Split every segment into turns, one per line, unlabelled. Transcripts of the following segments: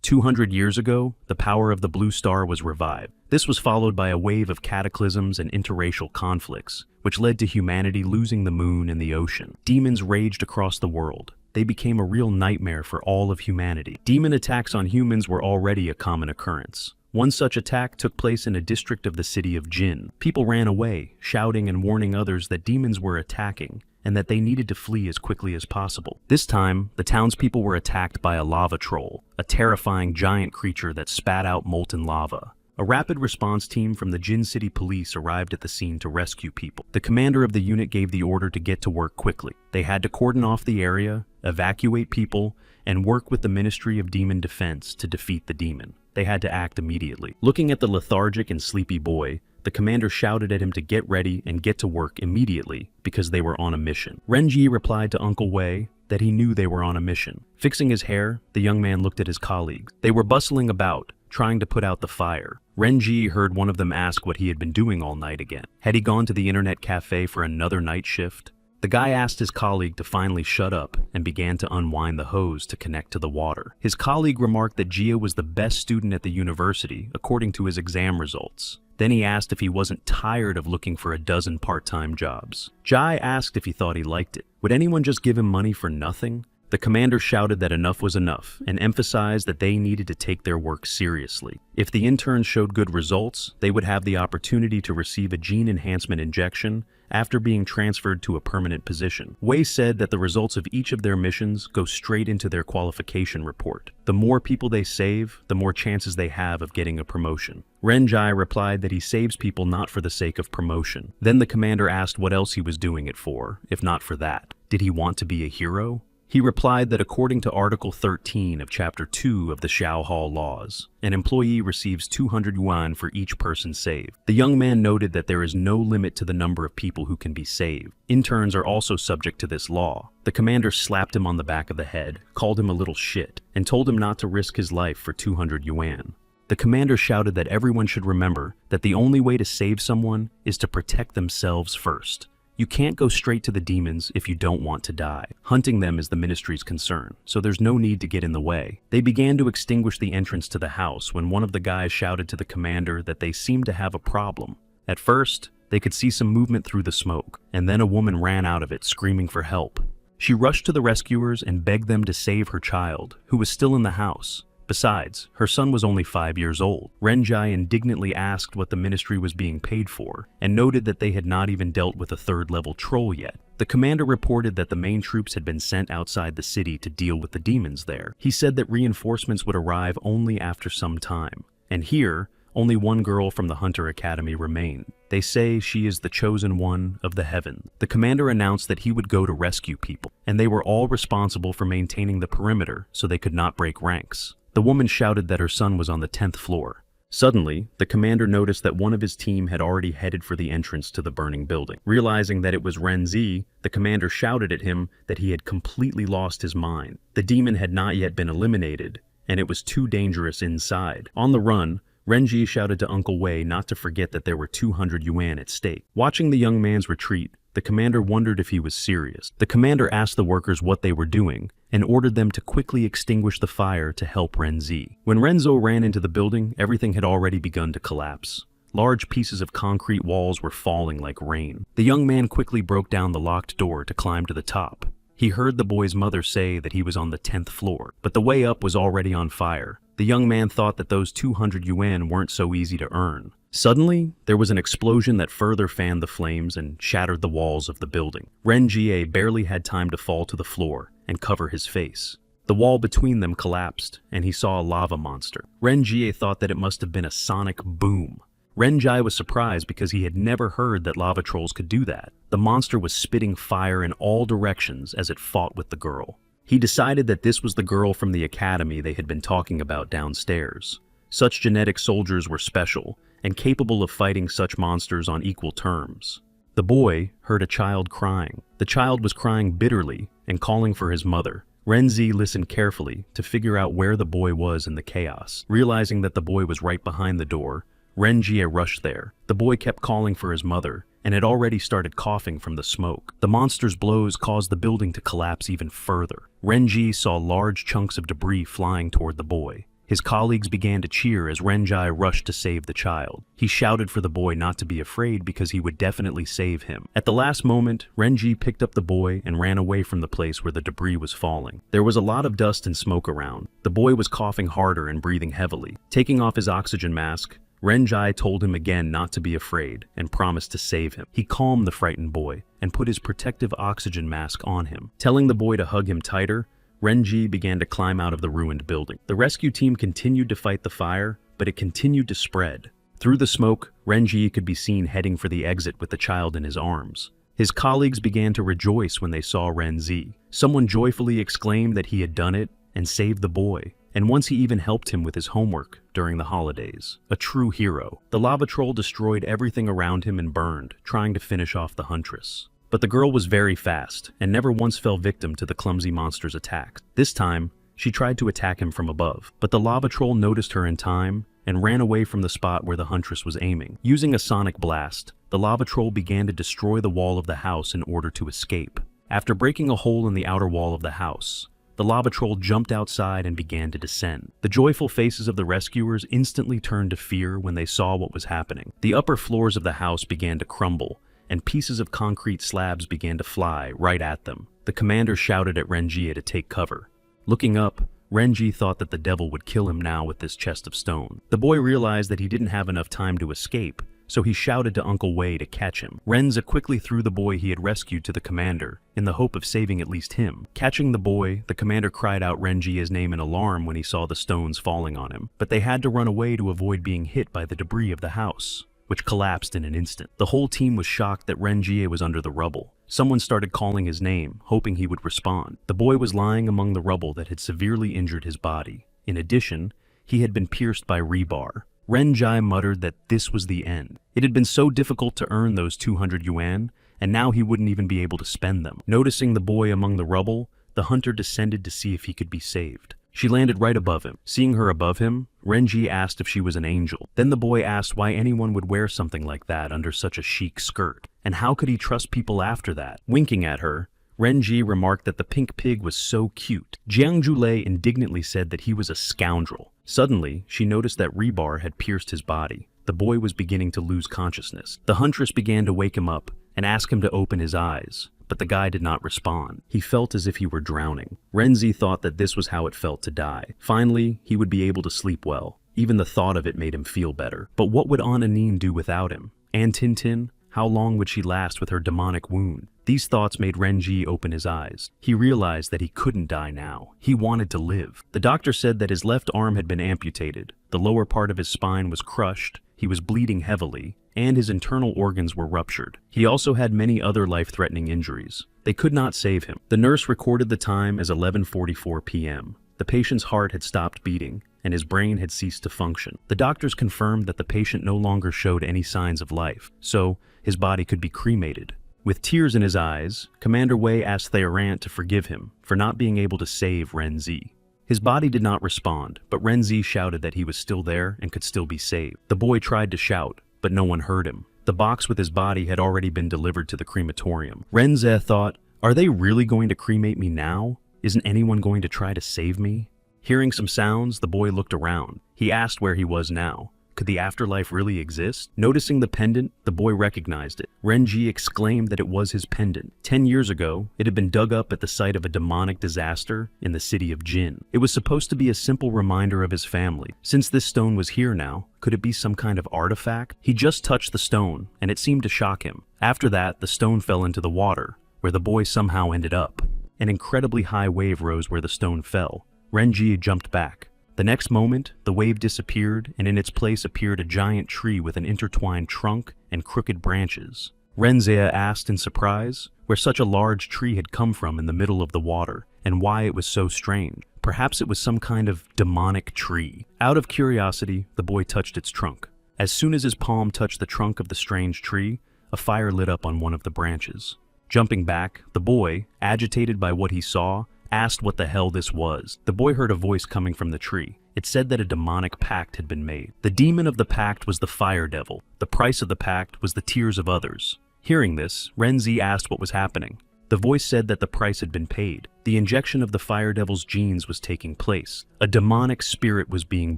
200 years ago, the power of the blue star was revived. This was followed by a wave of cataclysms and interracial conflicts, which led to humanity losing the moon and the ocean. Demons raged across the world. They became a real nightmare for all of humanity. Demon attacks on humans were already a common occurrence. One such attack took place in a district of the city of Jin. People ran away, shouting and warning others that demons were attacking, and that they needed to flee as quickly as possible. This time, the townspeople were attacked by a lava troll, a terrifying giant creature that spat out molten lava. A rapid response team from the Jin City Police arrived at the scene to rescue people. The commander of the unit gave the order to get to work quickly. They had to cordon off the area, evacuate people, and work with the Ministry of Demon Defense to defeat the demon. They had to act immediately. Looking at the lethargic and sleepy boy, the commander shouted at him to get ready and get to work immediately because they were on a mission. Renji replied to Uncle Wei that he knew they were on a mission. Fixing his hair, the young man looked at his colleagues. They were bustling about, trying to put out the fire. Renji heard one of them ask what he had been doing all night again. Had he gone to the internet cafe for another night shift? The guy asked his colleague to finally shut up and began to unwind the hose to connect to the water. His colleague remarked that Jia was the best student at the university according to his exam results. Then he asked if he wasn't tired of looking for a dozen part-time jobs. Jai asked if he thought he liked it. Would anyone just give him money for nothing? The commander shouted that enough was enough and emphasized that they needed to take their work seriously. If the interns showed good results, they would have the opportunity to receive a gene enhancement injection after being transferred to a permanent position. Wei said that the results of each of their missions go straight into their qualification report. The more people they save, the more chances they have of getting a promotion. Renjai replied that he saves people not for the sake of promotion. Then the commander asked what else he was doing it for, if not for that. Did he want to be a hero? He replied that according to Article 13 of Chapter 2 of the Xiao Hall laws, an employee receives 200 yuan for each person saved. The young man noted that there is no limit to the number of people who can be saved. Interns are also subject to this law. The commander slapped him on the back of the head, called him a little shit, and told him not to risk his life for 200 yuan. The commander shouted that everyone should remember that the only way to save someone is to protect themselves first. You can't go straight to the demons if you don't want to die. Hunting them is the ministry's concern, so there's no need to get in the way. They began to extinguish the entrance to the house when one of the guys shouted to the commander that they seemed to have a problem. At first, they could see some movement through the smoke, and then a woman ran out of it screaming for help. She rushed to the rescuers and begged them to save her child, who was still in the house. Besides, her son was only 5 years old. Renjai indignantly asked what the ministry was being paid for, and noted that they had not even dealt with a third-level troll yet. The commander reported that the main troops had been sent outside the city to deal with the demons there. He said that reinforcements would arrive only after some time. And here, only one girl from the Hunter Academy remained. They say she is the chosen one of the heaven. The commander announced that he would go to rescue people, and they were all responsible for maintaining the perimeter so they could not break ranks. The woman shouted that her son was on the 10th floor. Suddenly, the commander noticed that one of his team had already headed for the entrance to the burning building. Realizing that it was Renzi, the commander shouted at him that he had completely lost his mind. The demon had not yet been eliminated, and it was too dangerous inside. On the run, Renji shouted to Uncle Wei not to forget that there were 200 yuan at stake. Watching the young man's retreat, the commander wondered if he was serious. The commander asked the workers what they were doing and ordered them to quickly extinguish the fire to help Renzi. When Renzo ran into the building, everything had already begun to collapse. Large pieces of concrete walls were falling like rain. The young man quickly broke down the locked door to climb to the top. He heard the boy's mother say that he was on the 10th floor, but the way up was already on fire. The young man thought that those 200 yuan weren't so easy to earn. Suddenly, there was an explosion that further fanned the flames and shattered the walls of the building. Renjie barely had time to fall to the floor and cover his face. The wall between them collapsed, and he saw a lava monster. Renjie thought that it must have been a sonic boom. Renjai was surprised because he had never heard that lava trolls could do that. The monster was spitting fire in all directions as it fought with the girl. He decided that this was the girl from the academy they had been talking about downstairs. Such genetic soldiers were special and capable of fighting such monsters on equal terms. The boy heard a child crying. The child was crying bitterly and calling for his mother. Renzi listened carefully to figure out where the boy was in the chaos. Realizing that the boy was right behind the door, Renjie rushed there. The boy kept calling for his mother and had already started coughing from the smoke. The monster's blows caused the building to collapse even further. Renji saw large chunks of debris flying toward the boy. His colleagues began to cheer as Renji rushed to save the child. He shouted for the boy not to be afraid because he would definitely save him. At the last moment, Renji picked up the boy and ran away from the place where the debris was falling. There was a lot of dust and smoke around. The boy was coughing harder and breathing heavily. Taking off his oxygen mask, Renji told him again not to be afraid and promised to save him. He calmed the frightened boy and put his protective oxygen mask on him. Telling the boy to hug him tighter, Renji began to climb out of the ruined building. The rescue team continued to fight the fire, but it continued to spread. Through the smoke, Renji could be seen heading for the exit with the child in his arms. His colleagues began to rejoice when they saw Renzi. Someone joyfully exclaimed that he had done it and saved the boy, and once he even helped him with his homework during the holidays. A true hero. The lava troll destroyed everything around him and burned, trying to finish off the huntress. But the girl was very fast and never once fell victim to the clumsy monster's attacks. This time, she tried to attack him from above, but the lava troll noticed her in time and ran away from the spot where the huntress was aiming. Using a sonic blast, the lava troll began to destroy the wall of the house in order to escape. After breaking a hole in the outer wall of the house, the lava troll jumped outside and began to descend. The joyful faces of the rescuers instantly turned to fear when they saw what was happening. The upper floors of the house began to crumble, and pieces of concrete slabs began to fly right at them. The commander shouted at Renji to take cover. Looking up, Renji thought that the devil would kill him now with this chest of stone. The boy realized that he didn't have enough time to escape, so he shouted to Uncle Wei to catch him. Renza quickly threw the boy he had rescued to the commander, in the hope of saving at least him. Catching the boy, the commander cried out Renji's name in alarm when he saw the stones falling on him, but they had to run away to avoid being hit by the debris of the house, which collapsed in an instant. The whole team was shocked that Renji was under the rubble. Someone started calling his name, hoping he would respond. The boy was lying among the rubble that had severely injured his body. In addition, he had been pierced by rebar. Renji muttered that this was the end. It had been so difficult to earn those 200 yuan, and now he wouldn't even be able to spend them. Noticing the boy among the rubble, the hunter descended to see if he could be saved. She landed right above him. Seeing her above him, Renji asked if she was an angel. Then the boy asked why anyone would wear something like that under such a chic skirt, and how could he trust people after that? Winking at her, Renji remarked that the pink pig was so cute. Jiang Julei indignantly said that he was a scoundrel. Suddenly, she noticed that rebar had pierced his body. The boy was beginning to lose consciousness. The huntress began to wake him up and ask him to open his eyes, but the guy did not respond. He felt as if he were drowning. Renzi thought that this was how it felt to die. Finally, he would be able to sleep well. Even the thought of it made him feel better. But what would Ananine do without him? And Tintin? How long would she last with her demonic wound? These thoughts made Renji open his eyes. He realized that he couldn't die now. He wanted to live. The doctor said that his left arm had been amputated, the lower part of his spine was crushed, he was bleeding heavily, and his internal organs were ruptured. He also had many other life-threatening injuries. They could not save him. The nurse recorded the time as 11:44 p.m. The patient's heart had stopped beating, and his brain had ceased to function. The doctors confirmed that the patient no longer showed any signs of life, so his body could be cremated. With tears in his eyes, Commander Wei asked Theorant to forgive him for not being able to save Renzi. His body did not respond, but Renzi shouted that he was still there and could still be saved. The boy tried to shout, but no one heard him. The box with his body had already been delivered to the crematorium. Renze thought, "Are they really going to cremate me now? Isn't anyone going to try to save me?" Hearing some sounds, the boy looked around. He asked where he was now. Could the afterlife really exist? Noticing the pendant, the boy recognized it. Renji exclaimed that it was his pendant. 10 years ago, it had been dug up at the site of a demonic disaster in the city of Jin. It was supposed to be a simple reminder of his family. Since this stone was here now, could it be some kind of artifact? He just touched the stone, and it seemed to shock him. After that, the stone fell into the water, where the boy somehow ended up. An incredibly high wave rose where the stone fell. Renji jumped back. The next moment, the wave disappeared, and in its place appeared a giant tree with an intertwined trunk and crooked branches. Renzea asked in surprise where such a large tree had come from in the middle of the water, and why it was so strange. Perhaps it was some kind of demonic tree. Out of curiosity, the boy touched its trunk. As soon as his palm touched the trunk of the strange tree, a fire lit up on one of the branches. Jumping back, the boy, agitated by what he saw, asked what the hell this was. The boy heard a voice coming from the tree. It said that a demonic pact had been made. The demon of the pact was the fire devil. The price of the pact was the tears of others. Hearing this, Renzi asked what was happening. The voice said that the price had been paid. The injection of the Fire Devil's genes was taking place. A demonic spirit was being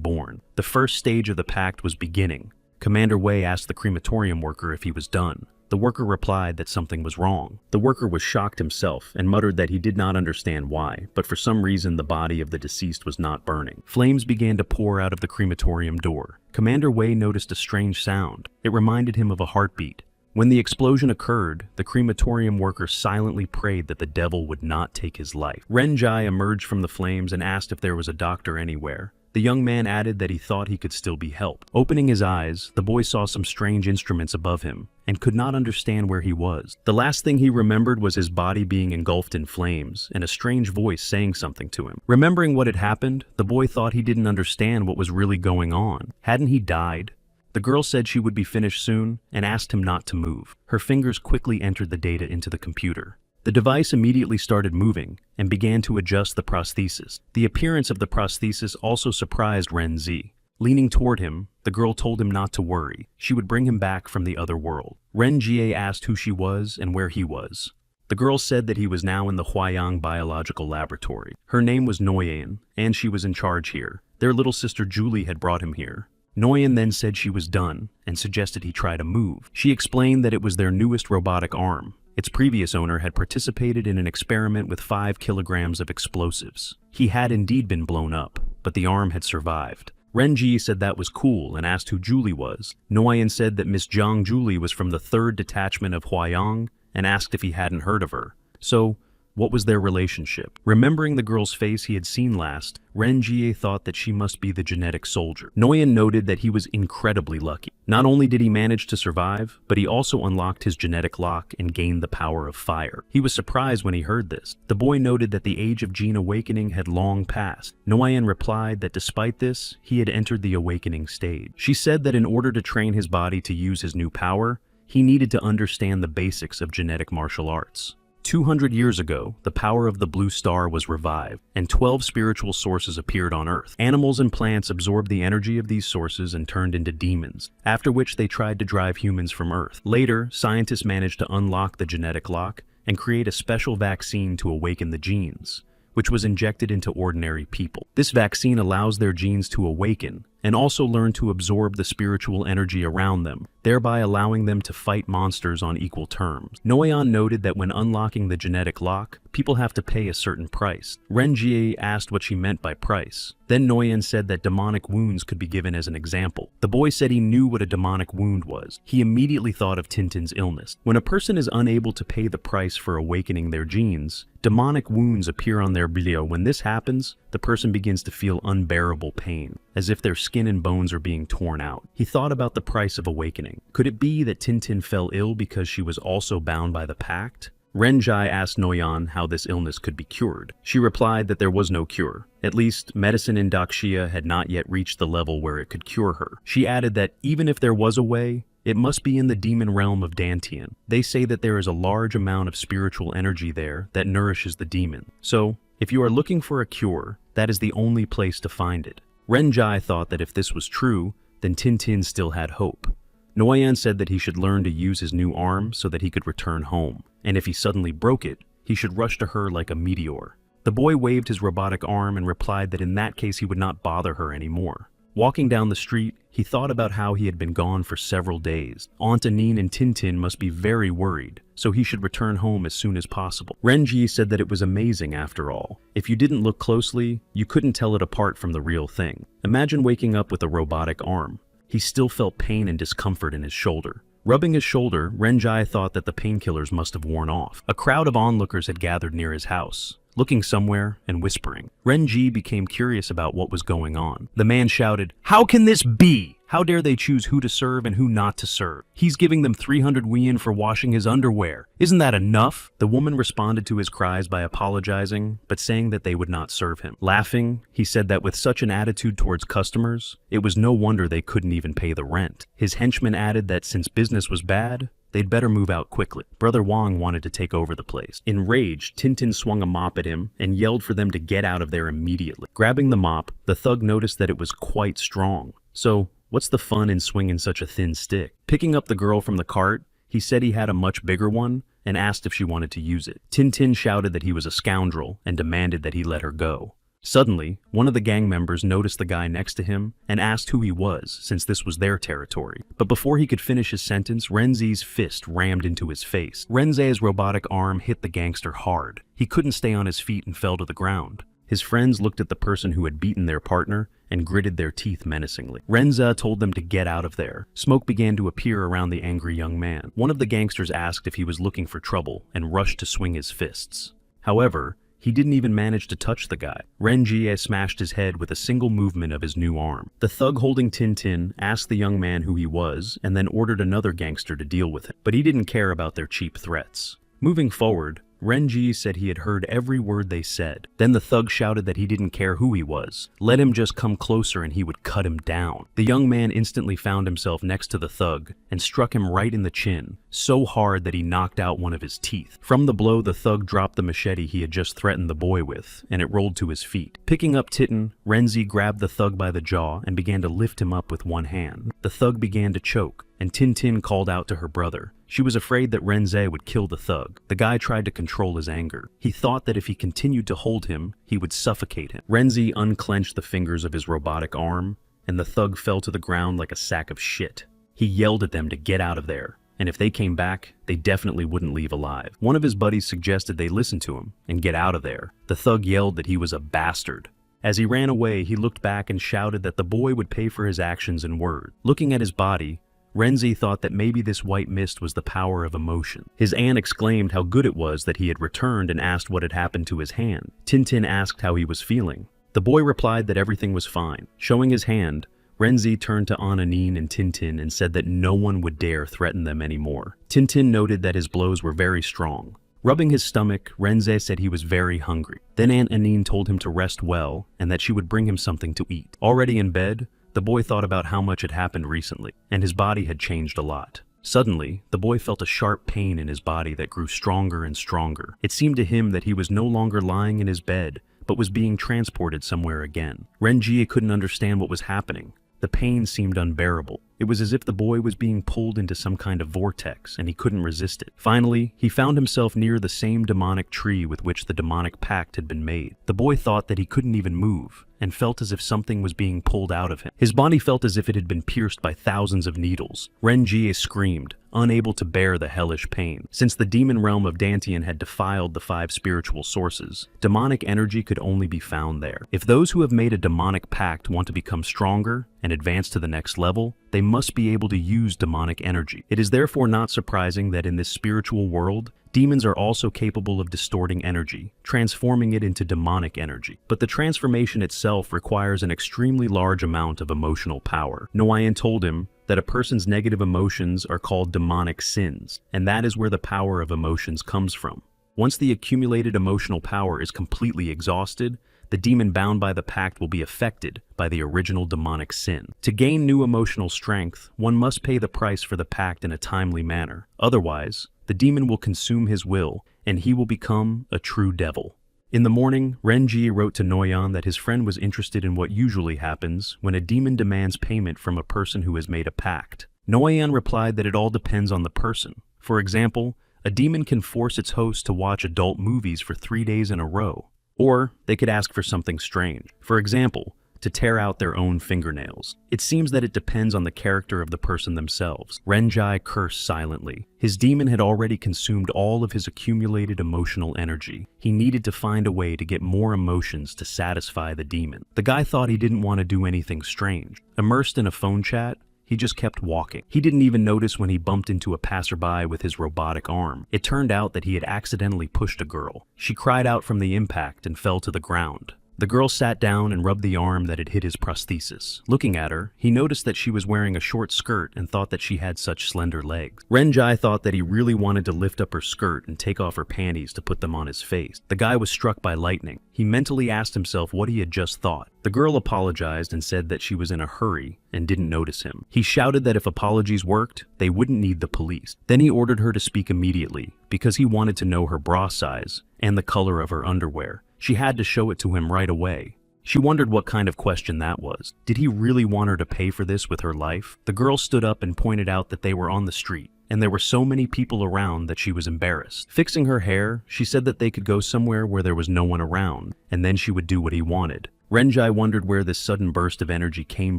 born. The first stage of the pact was beginning. Commander Wei asked the crematorium worker if he was done. The worker replied that something was wrong. The worker was shocked himself and muttered that he did not understand why, but for some reason the body of the deceased was not burning. Flames began to pour out of the crematorium door. Commander Wei noticed a strange sound. It reminded him of a heartbeat. When the explosion occurred, the crematorium worker silently prayed that the devil would not take his life. Ren Jai emerged from the flames and asked if there was a doctor anywhere. The young man added that he thought he could still be helped. Opening his eyes, the boy saw some strange instruments above him and could not understand where he was. The last thing he remembered was his body being engulfed in flames and a strange voice saying something to him. Remembering what had happened, the boy thought he didn't understand what was really going on. Hadn't he died? The girl said she would be finished soon and asked him not to move. Her fingers quickly entered the data into the computer. The device immediately started moving and began to adjust the prosthesis. The appearance of the prosthesis also surprised Ren Zi. Leaning toward him, the girl told him not to worry. She would bring him back from the other world. Ren Jie asked who she was and where he was. The girl said that he was now in the Huayang Biological Laboratory. Her name was Nguyen, and she was in charge here. Their little sister Julie had brought him here. Nguyen then said she was done and suggested he try to move. She explained that it was their newest robotic arm. Its previous owner had participated in an experiment with 5 kilograms of explosives. He had indeed been blown up, but the arm had survived. Renji said that was cool and asked who Julie was. Nguyen said that Miss Zhang Julie was from the 3rd detachment of Huayang and asked if he hadn't heard of her. So, what was their relationship? Remembering the girl's face he had seen last, Ren Jie thought that she must be the genetic soldier. Nguyen noted that he was incredibly lucky. Not only did he manage to survive, but he also unlocked his genetic lock and gained the power of fire. He was surprised when he heard this. The boy noted that the age of gene awakening had long passed. Nguyen replied that despite this, he had entered the awakening stage. She said that in order to train his body to use his new power, he needed to understand the basics of genetic martial arts. 200 years ago, the power of the blue star was revived, and 12 spiritual sources appeared on Earth. Animals and plants absorbed the energy of these sources and turned into demons, after which they tried to drive humans from Earth. Later, scientists managed to unlock the genetic lock and create a special vaccine to awaken the genes, which was injected into ordinary people. This vaccine allows their genes to awaken and also learn to absorb the spiritual energy around them, thereby allowing them to fight monsters on equal terms. Nguyen noted that when unlocking the genetic lock, people have to pay a certain price. Ren Jie asked what she meant by price. Then Nguyen said that demonic wounds could be given as an example. The boy said he knew what a demonic wound was. He immediately thought of Tintin's illness. When a person is unable to pay the price for awakening their genes, demonic wounds appear on their body. When this happens, the person begins to feel unbearable pain, as if their skin and bones are being torn out. He thought about the price of awakening. Could it be that Tintin fell ill because she was also bound by the pact? Ren Jai asked Nguyen how this illness could be cured. She replied that there was no cure. At least, medicine in Daxia had not yet reached the level where it could cure her. She added that even if there was a way, it must be in the demon realm of Dantian. They say that there is a large amount of spiritual energy there that nourishes the demon. So, if you are looking for a cure, that is the only place to find it. Ren Jai thought that if this was true, then Tintin still had hope. Nguyen said that he should learn to use his new arm so that he could return home, and if he suddenly broke it, he should rush to her like a meteor. The boy waved his robotic arm and replied that in that case he would not bother her anymore. Walking down the street, he thought about how he had been gone for several days. Aunt Anine and Tintin must be very worried, so he should return home as soon as possible. Renji said that it was amazing after all. If you didn't look closely, you couldn't tell it apart from the real thing. Imagine waking up with a robotic arm. He still felt pain and discomfort in his shoulder. Rubbing his shoulder, Renjai thought that the painkillers must have worn off. A crowd of onlookers had gathered near his house, looking somewhere and whispering. Renji became curious about what was going on. The man shouted, "How can this be? How dare they choose who to serve and who not to serve? He's giving them 300 yuan for washing his underwear. Isn't that enough?" The woman responded to his cries by apologizing, but saying that they would not serve him. Laughing, he said that with such an attitude towards customers, it was no wonder they couldn't even pay the rent. His henchman added that since business was bad, they'd better move out quickly. Brother Wang wanted to take over the place. Enraged, Tintin swung a mop at him and yelled for them to get out of there immediately. Grabbing the mop, the thug noticed that it was quite strong. So, what's the fun in swinging such a thin stick? Picking up the girl from the cart, he said he had a much bigger one and asked if she wanted to use it. Tintin shouted that he was a scoundrel and demanded that he let her go. Suddenly, one of the gang members noticed the guy next to him and asked who he was, since this was their territory. But before he could finish his sentence, Renzi's fist rammed into his face. Renze's robotic arm hit the gangster hard. He couldn't stay on his feet and fell to the ground. His friends looked at the person who had beaten their partner and gritted their teeth menacingly. Renza told them to get out of there. Smoke began to appear around the angry young man. One of the gangsters asked if he was looking for trouble and rushed to swing his fists. However, he didn't even manage to touch the guy. Renjie smashed his head with a single movement of his new arm. The thug holding Tintin asked the young man who he was and then ordered another gangster to deal with him. But he didn't care about their cheap threats. Moving forward, Renji said he had heard every word they said. Then the thug shouted that he didn't care who he was. Let him just come closer and he would cut him down. The young man instantly found himself next to the thug and struck him right in the chin, so hard that he knocked out one of his teeth. From the blow, the thug dropped the machete he had just threatened the boy with, and it rolled to his feet. Picking up Titan, Renzi grabbed the thug by the jaw and began to lift him up with one hand. The thug began to choke, and Tintin called out to her brother. She was afraid that Renze would kill the thug. The guy tried to control his anger. He thought that if he continued to hold him, he would suffocate him. Renzi unclenched the fingers of his robotic arm, and the thug fell to the ground like a sack of shit. He yelled at them to get out of there, and if they came back, they definitely wouldn't leave alive. One of his buddies suggested they listen to him and get out of there. The thug yelled that he was a bastard. As he ran away, he looked back and shouted that the boy would pay for his actions and words. Looking at his body, Renzi thought that maybe this white mist was the power of emotion. His aunt exclaimed how good it was that he had returned and asked what had happened to his hand. Tintin asked how he was feeling. The boy replied that everything was fine. Showing his hand, Renzi turned to Ananin and Tintin and said that no one would dare threaten them anymore. Tintin noted that his blows were very strong. Rubbing his stomach, Renze said he was very hungry. Then Aunt Anine told him to rest well and that she would bring him something to eat. Already in bed, the boy thought about how much had happened recently, and his body had changed a lot. Suddenly, the boy felt a sharp pain in his body that grew stronger and stronger. It seemed to him that he was no longer lying in his bed, but was being transported somewhere again. Renji couldn't understand what was happening. The pain seemed unbearable. It was as if the boy was being pulled into some kind of vortex, and he couldn't resist it. Finally, he found himself near the same demonic tree with which the demonic pact had been made. The boy thought that he couldn't even move, and felt as if something was being pulled out of him. His body felt as if it had been pierced by thousands of needles. Renjie screamed, unable to bear the hellish pain. Since the demon realm of Dantian had defiled the 5 spiritual sources, demonic energy could only be found there. If those who have made a demonic pact want to become stronger and advance to the next level, they must be able to use demonic energy. It is therefore not surprising that in this spiritual world, demons are also capable of distorting energy, transforming it into demonic energy. But the transformation itself requires an extremely large amount of emotional power. Noyan told him that a person's negative emotions are called demonic sins, and that is where the power of emotions comes from. Once the accumulated emotional power is completely exhausted, the demon bound by the pact will be affected by the original demonic sin. To gain new emotional strength, one must pay the price for the pact in a timely manner. Otherwise, the demon will consume his will, and he will become a true devil. In the morning, Renji wrote to Noyan that his friend was interested in what usually happens when a demon demands payment from a person who has made a pact. Noyan replied that it all depends on the person. For example, a demon can force its host to watch adult movies for 3 days in a row. Or they could ask for something strange. For example, to tear out their own fingernails. It seems that it depends on the character of the person themselves. Renjai cursed silently. His demon had already consumed all of his accumulated emotional energy. He needed to find a way to get more emotions to satisfy the demon. The guy thought he didn't want to do anything strange. Immersed in a phone chat, he just kept walking. He didn't even notice when he bumped into a passerby with his robotic arm. It turned out that he had accidentally pushed a girl. She cried out from the impact and fell to the ground. The girl sat down and rubbed the arm that had hit his prosthesis. Looking at her, he noticed that she was wearing a short skirt and thought that she had such slender legs. Renjai thought that he really wanted to lift up her skirt and take off her panties to put them on his face. The guy was struck by lightning. He mentally asked himself what he had just thought. The girl apologized and said that she was in a hurry and didn't notice him. He shouted that if apologies worked, they wouldn't need the police. Then he ordered her to speak immediately because he wanted to know her bra size and the color of her underwear. She had to show it to him right away. She wondered what kind of question that was. Did he really want her to pay for this with her life? The girl stood up and pointed out that they were on the street, and there were so many people around that she was embarrassed. Fixing her hair, she said that they could go somewhere where there was no one around, and then she would do what he wanted. Renjai wondered where this sudden burst of energy came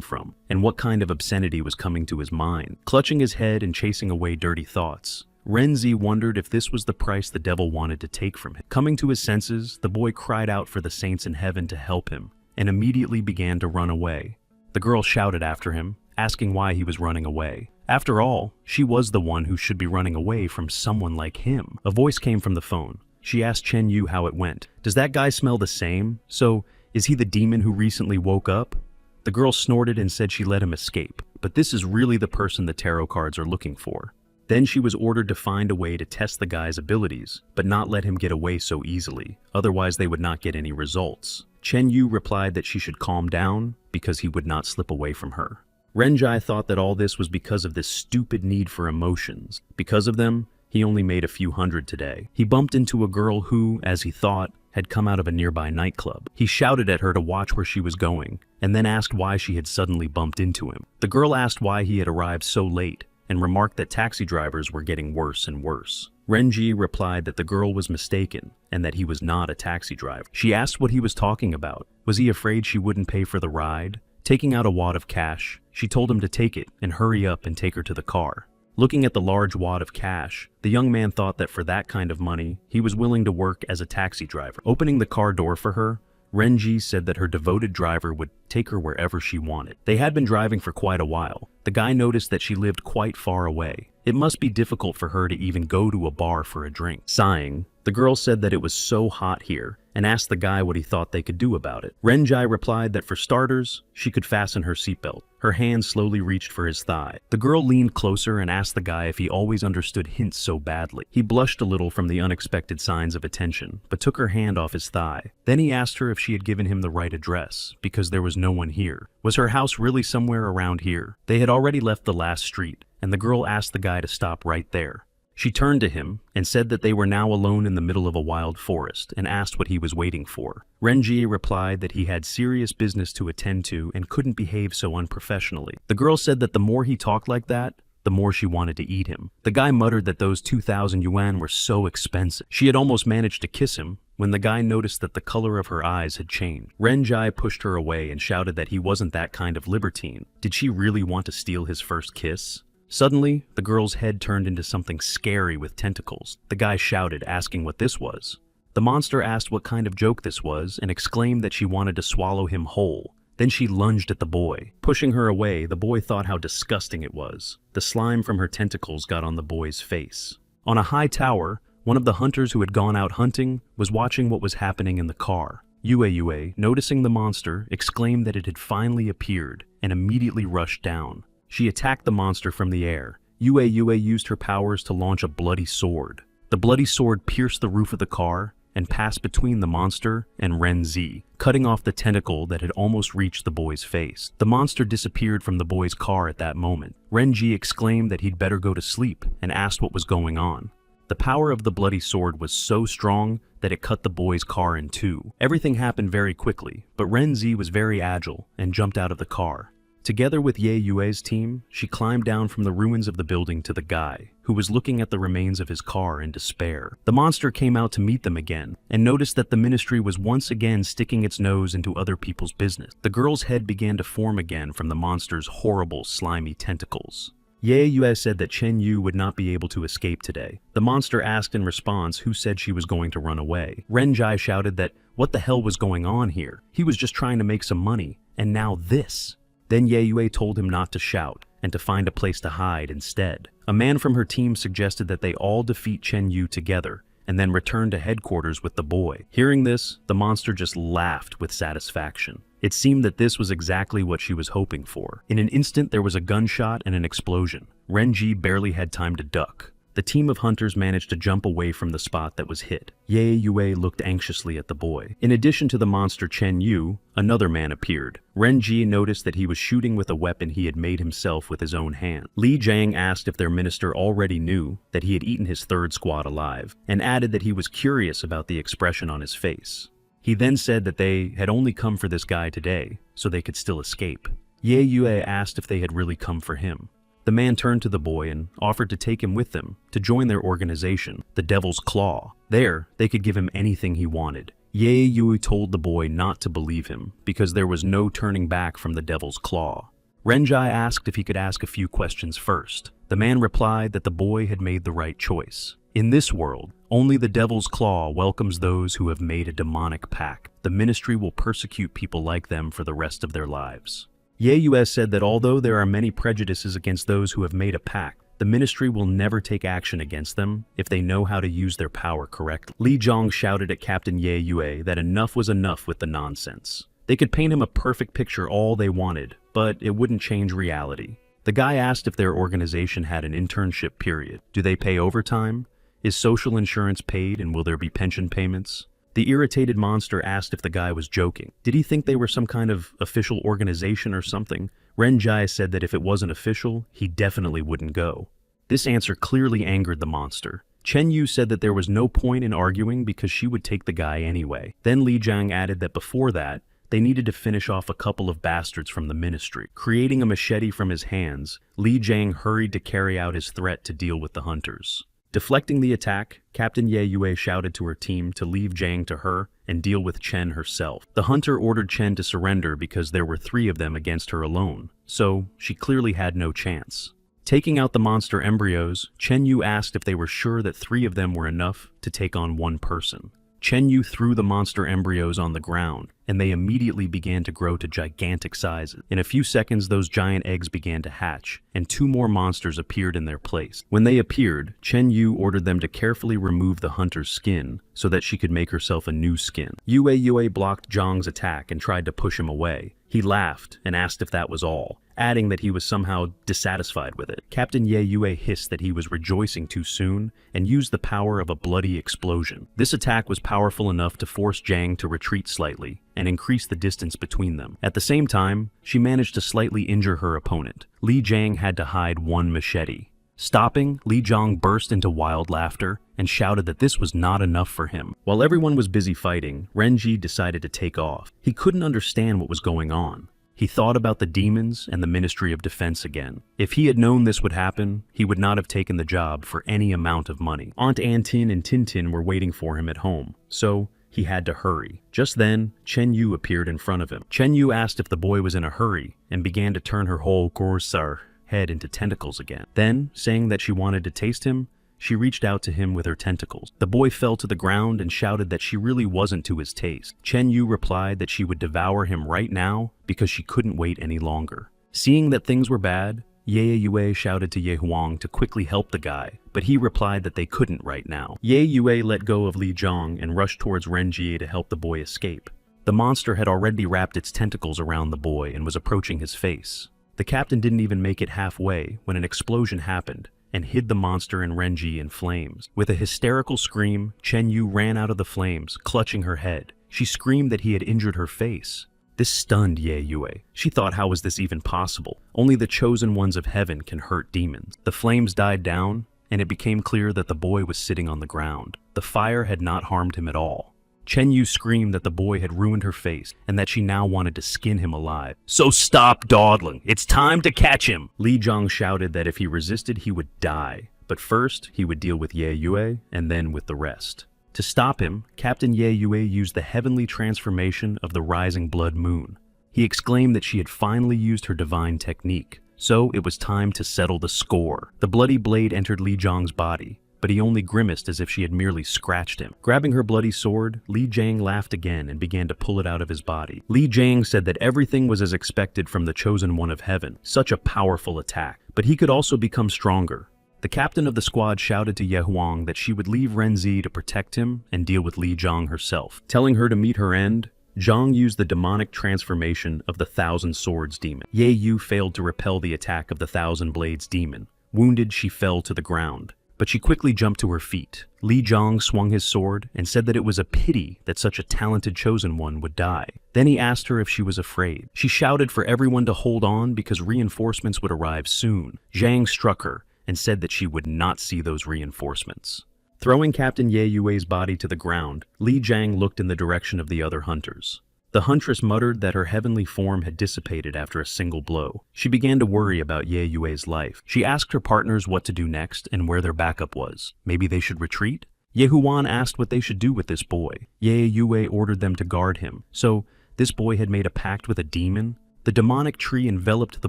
from, and what kind of obscenity was coming to his mind. Clutching his head and chasing away dirty thoughts, Renzi wondered if this was the price the devil wanted to take from him. Coming to his senses, the boy cried out for the saints in heaven to help him, and immediately began to run away. The girl shouted after him, asking why he was running away. After all, she was the one who should be running away from someone like him. A voice came from the phone. She asked Chen Yu how it went. Does that guy smell the same? So, is he the demon who recently woke up? The girl snorted and said she let him escape, but this is really the person the tarot cards are looking for. Then she was ordered to find a way to test the guy's abilities, but not let him get away so easily, otherwise they would not get any results. Chen Yu replied that she should calm down because he would not slip away from her. Renjai thought that all this was because of this stupid need for emotions. Because of them, he only made a few hundred today. He bumped into a girl who, as he thought, had come out of a nearby nightclub. He shouted at her to watch where she was going, and then asked why she had suddenly bumped into him. The girl asked why he had arrived so late, and remarked that taxi drivers were getting worse and worse. Renji replied that the girl was mistaken, and that he was not a taxi driver. She asked what he was talking about. Was he afraid she wouldn't pay for the ride? Taking out a wad of cash, she told him to take it and hurry up and take her to the car. Looking at the large wad of cash, the young man thought that for that kind of money, he was willing to work as a taxi driver. Opening the car door for her, Renji said that her devoted driver would take her wherever she wanted. They had been driving for quite a while. The guy noticed that she lived quite far away. It must be difficult for her to even go to a bar for a drink. Sighing, the girl said that it was so hot here and asked the guy what he thought they could do about it. Renjai replied that for starters, she could fasten her seatbelt. Her hand slowly reached for his thigh. The girl leaned closer and asked the guy if he always understood hints so badly. He blushed a little from the unexpected signs of attention, but took her hand off his thigh. Then he asked her if she had given him the right address, because there was no one here. Was her house really somewhere around here? They had already left the last street, and the girl asked the guy to stop right there. She turned to him and said that they were now alone in the middle of a wild forest and asked what he was waiting for. Renji replied that he had serious business to attend to and couldn't behave so unprofessionally. The girl said that the more he talked like that, the more she wanted to eat him. The guy muttered that those 2,000 yuan were so expensive. She had almost managed to kiss him when the guy noticed that the color of her eyes had changed. Renjai pushed her away and shouted that he wasn't that kind of libertine. Did she really want to steal his first kiss? Suddenly, the girl's head turned into something scary with tentacles. The guy shouted, asking what this was. The monster asked what kind of joke this was and exclaimed that she wanted to swallow him whole. Then she lunged at the boy. Pushing her away, the boy thought how disgusting it was. The slime from her tentacles got on the boy's face. On a high tower, one of the hunters who had gone out hunting was watching what was happening in the car. Yue, noticing the monster, exclaimed that it had finally appeared and immediately rushed down. She attacked the monster from the air. Yue used her powers to launch a bloody sword. The bloody sword pierced the roof of the car and passed between the monster and Renzi, cutting off the tentacle that had almost reached the boy's face. The monster disappeared from the boy's car at that moment. Renji exclaimed that he'd better go to sleep and asked what was going on. The power of the bloody sword was so strong that it cut the boy's car in two. Everything happened very quickly, but Renzi was very agile and jumped out of the car. Together with Ye Yue's team, she climbed down from the ruins of the building to the guy, who was looking at the remains of his car in despair. The monster came out to meet them again, and noticed that the ministry was once again sticking its nose into other people's business. The girl's head began to form again from the monster's horrible, slimy tentacles. Ye Yue said that Chen Yu would not be able to escape today. The monster asked in response who said she was going to run away. Renjai shouted that what the hell was going on here? He was just trying to make some money, and now this. Then Ye Yue told him not to shout, and to find a place to hide instead. A man from her team suggested that they all defeat Chen Yu together, and then return to headquarters with the boy. Hearing this, the monster just laughed with satisfaction. It seemed that this was exactly what she was hoping for. In an instant, there was a gunshot and an explosion. Renji barely had time to duck. The team of hunters managed to jump away from the spot that was hit. Ye Yue looked anxiously at the boy. In addition to the monster Chen Yu, another man appeared. Renji noticed that he was shooting with a weapon he had made himself with his own hand. Li Jiang asked if their minister already knew that he had eaten his third squad alive, and added that he was curious about the expression on his face. He then said that they had only come for this guy today, so they could still escape. Ye Yue asked if they had really come for him. The man turned to the boy and offered to take him with them to join their organization, the Devil's Claw. There, they could give him anything he wanted. Yahello told the boy not to believe him because there was no turning back from the Devil's Claw. Renji asked if he could ask a few questions first. The man replied that the boy had made the right choice. In this world, only the Devil's Claw welcomes those who have made a demonic pact. The ministry will persecute people like them for the rest of their lives. Yahello said that although there are many prejudices against those who have made a pact, the ministry will never take action against them if they know how to use their power correctly. Li Zhang shouted at Captain Yahello that enough was enough with the nonsense. They could paint him a perfect picture all they wanted, but it wouldn't change reality. The guy asked if their organization had an internship period. Do they pay overtime? Is social insurance paid, and will there be pension payments? The irritated monster asked if the guy was joking. Did he think they were some kind of official organization or something? Renji said that if it wasn't official, he definitely wouldn't go. This answer clearly angered the monster. Chen Yu said that there was no point in arguing because she would take the guy anyway. Then Li Zhang added that before that, they needed to finish off a couple of bastards from the ministry. Creating a machete from his hands, Li Zhang hurried to carry out his threat to deal with the hunters. Deflecting the attack, Captain Yahello shouted to her team to leave Zhang to her and deal with Chen herself. The hunter ordered Chen to surrender because there were 3 of them against her alone, so she clearly had no chance. Taking out the monster embryos, Chen Yu asked if they were sure that 3 of them were enough to take on 1 person. Chen Yu threw the monster embryos on the ground, and they immediately began to grow to gigantic sizes. In a few seconds, those giant eggs began to hatch, and 2 more monsters appeared in their place. When they appeared, Chen Yu ordered them to carefully remove the hunter's skin so that she could make herself a new skin. Yue blocked Zhang's attack and tried to push him away. He laughed and asked if that was all, adding that he was somehow dissatisfied with it. Captain Yahello hissed that he was rejoicing too soon and used the power of a bloody explosion. This attack was powerful enough to force Zhang to retreat slightly and increase the distance between them. At the same time, she managed to slightly injure her opponent. Li Zhang had to hide 1 machete. Stopping, Li Zhang burst into wild laughter and shouted that this was not enough for him. While everyone was busy fighting, Renji decided to take off. He couldn't understand what was going on. He thought about the demons and the Ministry of Defense again. If he had known this would happen, he would not have taken the job for any amount of money. Aunt Antin and Tintin were waiting for him at home, so he had to hurry. Just then, Chen Yu appeared in front of him. Chen Yu asked if the boy was in a hurry and began to turn her whole Gorsar head into tentacles again. Then, saying that she wanted to taste him, she reached out to him with her tentacles. The boy fell to the ground and shouted that she really wasn't to his taste. Chen Yu replied that she would devour him right now because she couldn't wait any longer. Seeing that things were bad, Yahello shouted to Ye Huang to quickly help the guy, but he replied that they couldn't right now. Yahello let go of Li Zhang and rushed towards Renji to help the boy escape. The monster had already wrapped its tentacles around the boy and was approaching his face. The captain didn't even make it halfway when an explosion happened and hid the monster and Renji in flames. With a hysterical scream, Chen Yu ran out of the flames, clutching her head. She screamed that he had injured her face. This stunned Yahello. She thought, how was this even possible? Only the chosen ones of heaven can hurt demons. The flames died down, and it became clear that the boy was sitting on the ground. The fire had not harmed him at all. Chen Yu screamed that the boy had ruined her face and that she now wanted to skin him alive. So stop dawdling. It's time to catch him. Li Zhang shouted that if he resisted, he would die. But first, he would deal with Yahello and then with the rest. To stop him, Captain Yahello used the heavenly transformation of the rising blood moon. He exclaimed that she had finally used her divine technique. So it was time to settle the score. The bloody blade entered Li Zhang's body, but he only grimaced as if she had merely scratched him. Grabbing her bloody sword, Li Zhang laughed again and began to pull it out of his body. Li Zhang said that everything was as expected from the chosen one of heaven. Such a powerful attack. But he could also become stronger. The captain of the squad shouted to Ye Huang that she would leave Renzi to protect him and deal with Li Zhang herself. Telling her to meet her end, Zhang used the demonic transformation of the Thousand Swords demon. Ye Yu failed to repel the attack of the Thousand Blades demon. Wounded, she fell to the ground. But she quickly jumped to her feet. Li Zhang swung his sword and said that it was a pity that such a talented chosen one would die. Then he asked her if she was afraid. She shouted for everyone to hold on because reinforcements would arrive soon. Zhang struck her and said that she would not see those reinforcements. Throwing Captain Yahello's body to the ground, Li Zhang looked in the direction of the other hunters. The huntress muttered that her heavenly form had dissipated after a single blow. She began to worry about Ye Yue's life. She asked her partners what to do next and where their backup was. Maybe they should retreat? Ye Huan asked what they should do with this boy. Ye Yue ordered them to guard him. So, this boy had made a pact with a demon? The demonic tree enveloped the